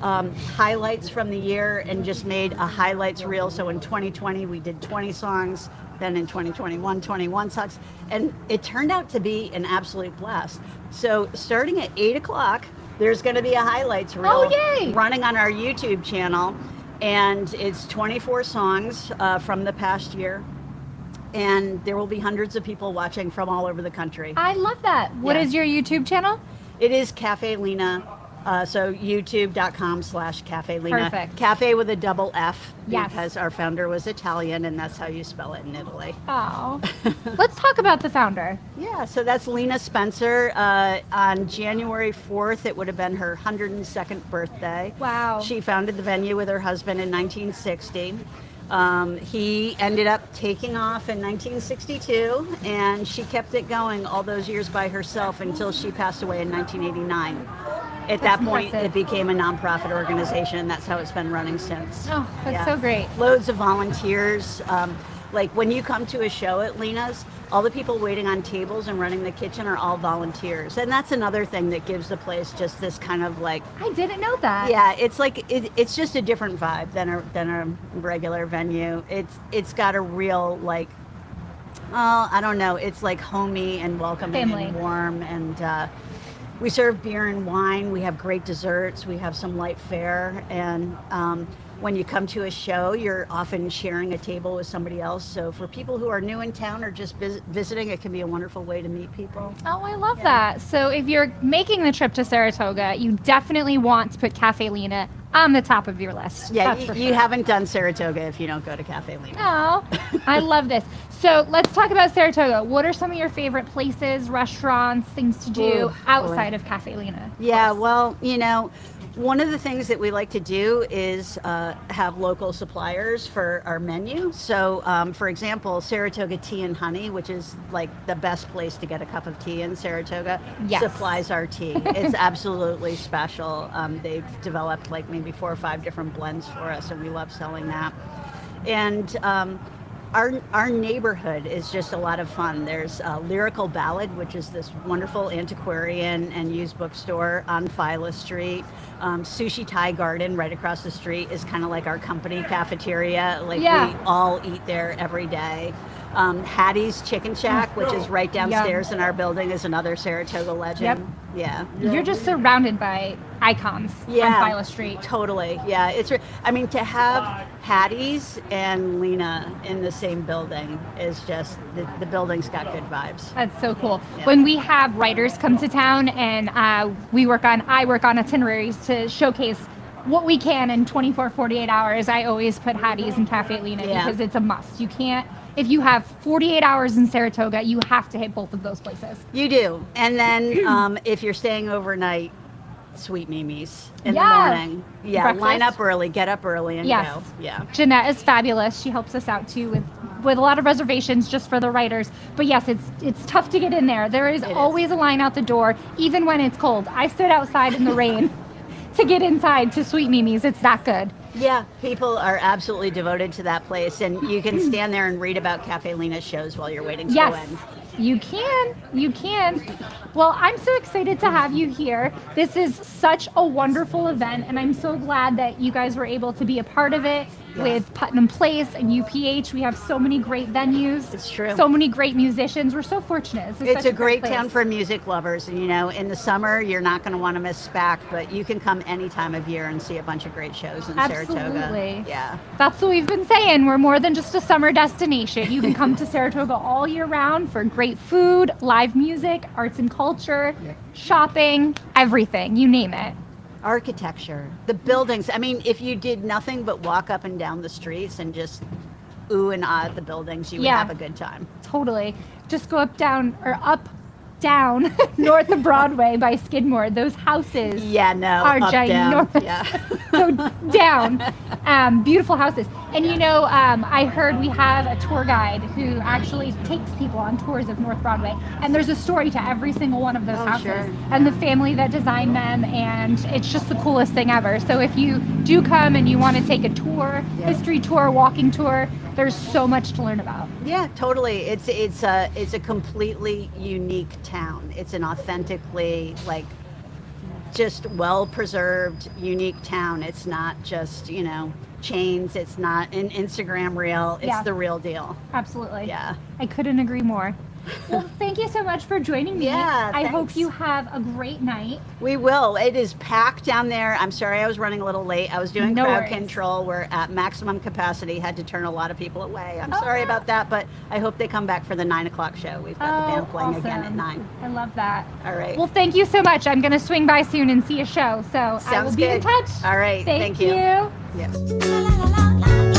highlights from the year and just made a highlights reel. So in 2020, we did 20 songs. Then in 2021, 21 songs. And it turned out to be an absolute blast. So starting at 8 o'clock, there's going to be a highlights reel running on our YouTube channel. And it's 24 songs from the past year. And there will be hundreds of people watching from all over the country. I love that. What is your YouTube channel? It is Caffe Lena. So youtube.com/Caffe Lena. Perfect. Caffe with a double F, Yes. because our founder was Italian, and that's how you spell it in Italy. Oh. Let's talk about the founder. Yeah, so that's Lena Spencer. On January 4th, it would have been her 102nd birthday. Wow. She founded the venue with her husband in 1960. He ended up taking off in 1962, and she kept it going all those years by herself until she passed away in 1989. At that point, it became a nonprofit organization, and that's how it's been running since. Oh, that's so great. Loads of volunteers. Like when you come to a show at Lena's, all the people waiting on tables and running the kitchen are all volunteers. And that's another thing that gives the place just this kind of like... I didn't know that. Yeah, it's like, it's just a different vibe than a regular venue. It's got a real like, I don't know, it's like homey and welcoming and warm, and we serve beer and wine. We have great desserts. We have some light fare. And when you come to a show, you're often sharing a table with somebody else. So for people who are new in town or just visiting, it can be a wonderful way to meet people. Oh, I love that. So if you're making the trip to Saratoga, you definitely want to put Caffe Lena on the top of your list. Yeah, you haven't done Saratoga if you don't go to Caffe Lena. Oh, I love this. So let's talk about Saratoga. What are some of your favorite places, restaurants, things to do outside of Caffe Lena? Yeah, well, you know, One of the things that we like to do is have local suppliers for our menu. So, for example, Saratoga Tea and Honey, which is like the best place to get a cup of tea in Saratoga, Yes. supplies our tea. It's absolutely special. They've developed like maybe 4 or 5 different blends for us, and we love selling that. And our neighborhood is just a lot of fun. There's Lyrical Ballad, which is this wonderful antiquarian and used bookstore on Phyla Street. Sushi Thai Garden right across the street is kind of like our company cafeteria. Like we all eat there every day. Hattie's Chicken Shack, which is right downstairs in our building, is another Saratoga legend. Yep. Yeah. You're just surrounded by icons on Phyla Street. Totally. Yeah. I mean, to have Hattie's and Lena in the same building is just, the building's got good vibes. That's so cool. Yeah. When we have writers come to town and I work on itineraries to showcase what we can in 24, 48 hours, I always put Hattie's and Cafe Lena because it's a must. You can't, if you have 48 hours in Saratoga, you have to hit both of those places. You do. And then if you're staying overnight, Sweet Mimi's in the morning. Yeah, Breakfast. line up early, get up early and go. Yeah. Jeanette is fabulous. She helps us out too with a lot of reservations just for the writers. But yes, it's tough to get in there. There is always a line out the door, even when it's cold. I stood outside in the rain to get inside to Sweet Mimi's. It's that good. Yeah, people are absolutely devoted to that place, and you can stand there and read about Cafe Lena's shows while you're waiting to go in. You can. You can. Well, I'm so excited to have you here. This is such a wonderful event, and I'm so glad that you guys were able to be a part of it with Putnam Place and UPH. We have so many great venues. It's true. So many great musicians. We're so fortunate. It's a great town for music lovers. And, you know, in the summer, you're not going to want to miss SPAC, but you can come any time of year and see a bunch of great shows in Saratoga. Absolutely. Yeah. That's what we've been saying. We're more than just a summer destination. You can come to Saratoga all year round for great food, live music, arts and culture, shopping, everything. You name it. Architecture, the buildings. I mean, if you did nothing but walk up and down the streets and just ooh and ah at the buildings, you would have a good time. Totally. Just go up, down north of Broadway by Skidmore. Those houses are up, ginormous. down. Yeah. Go down. Beautiful houses. And you know, I heard we have a tour guide who actually takes people on tours of North Broadway. And there's a story to every single one of those houses and the family that designed them. And it's just the coolest thing ever. So if you do come and you want to take a tour, history tour, walking tour, there's so much to learn about. Yeah, totally. It's a completely unique town. It's an authentically, like, just well-preserved, unique town. It's not just, you know, chains. It's not an Instagram reel. It's the real deal. Absolutely. Yeah. I couldn't agree more. Well, thank you so much for joining me. Yeah, I thanks. hope you have a great night. We will. It is packed down there. I'm sorry I was running a little late. I was doing No crowd worries. control. We're at maximum capacity. Had to turn a lot of people away. I'm sorry about that, but I hope they come back for the 9 o'clock show. We've got the band playing again at 9. I love that. All right. Well, thank you so much. I'm going to swing by soon and see a show. So I will Sounds be in good. touch. All right. Thank you. you. Yes.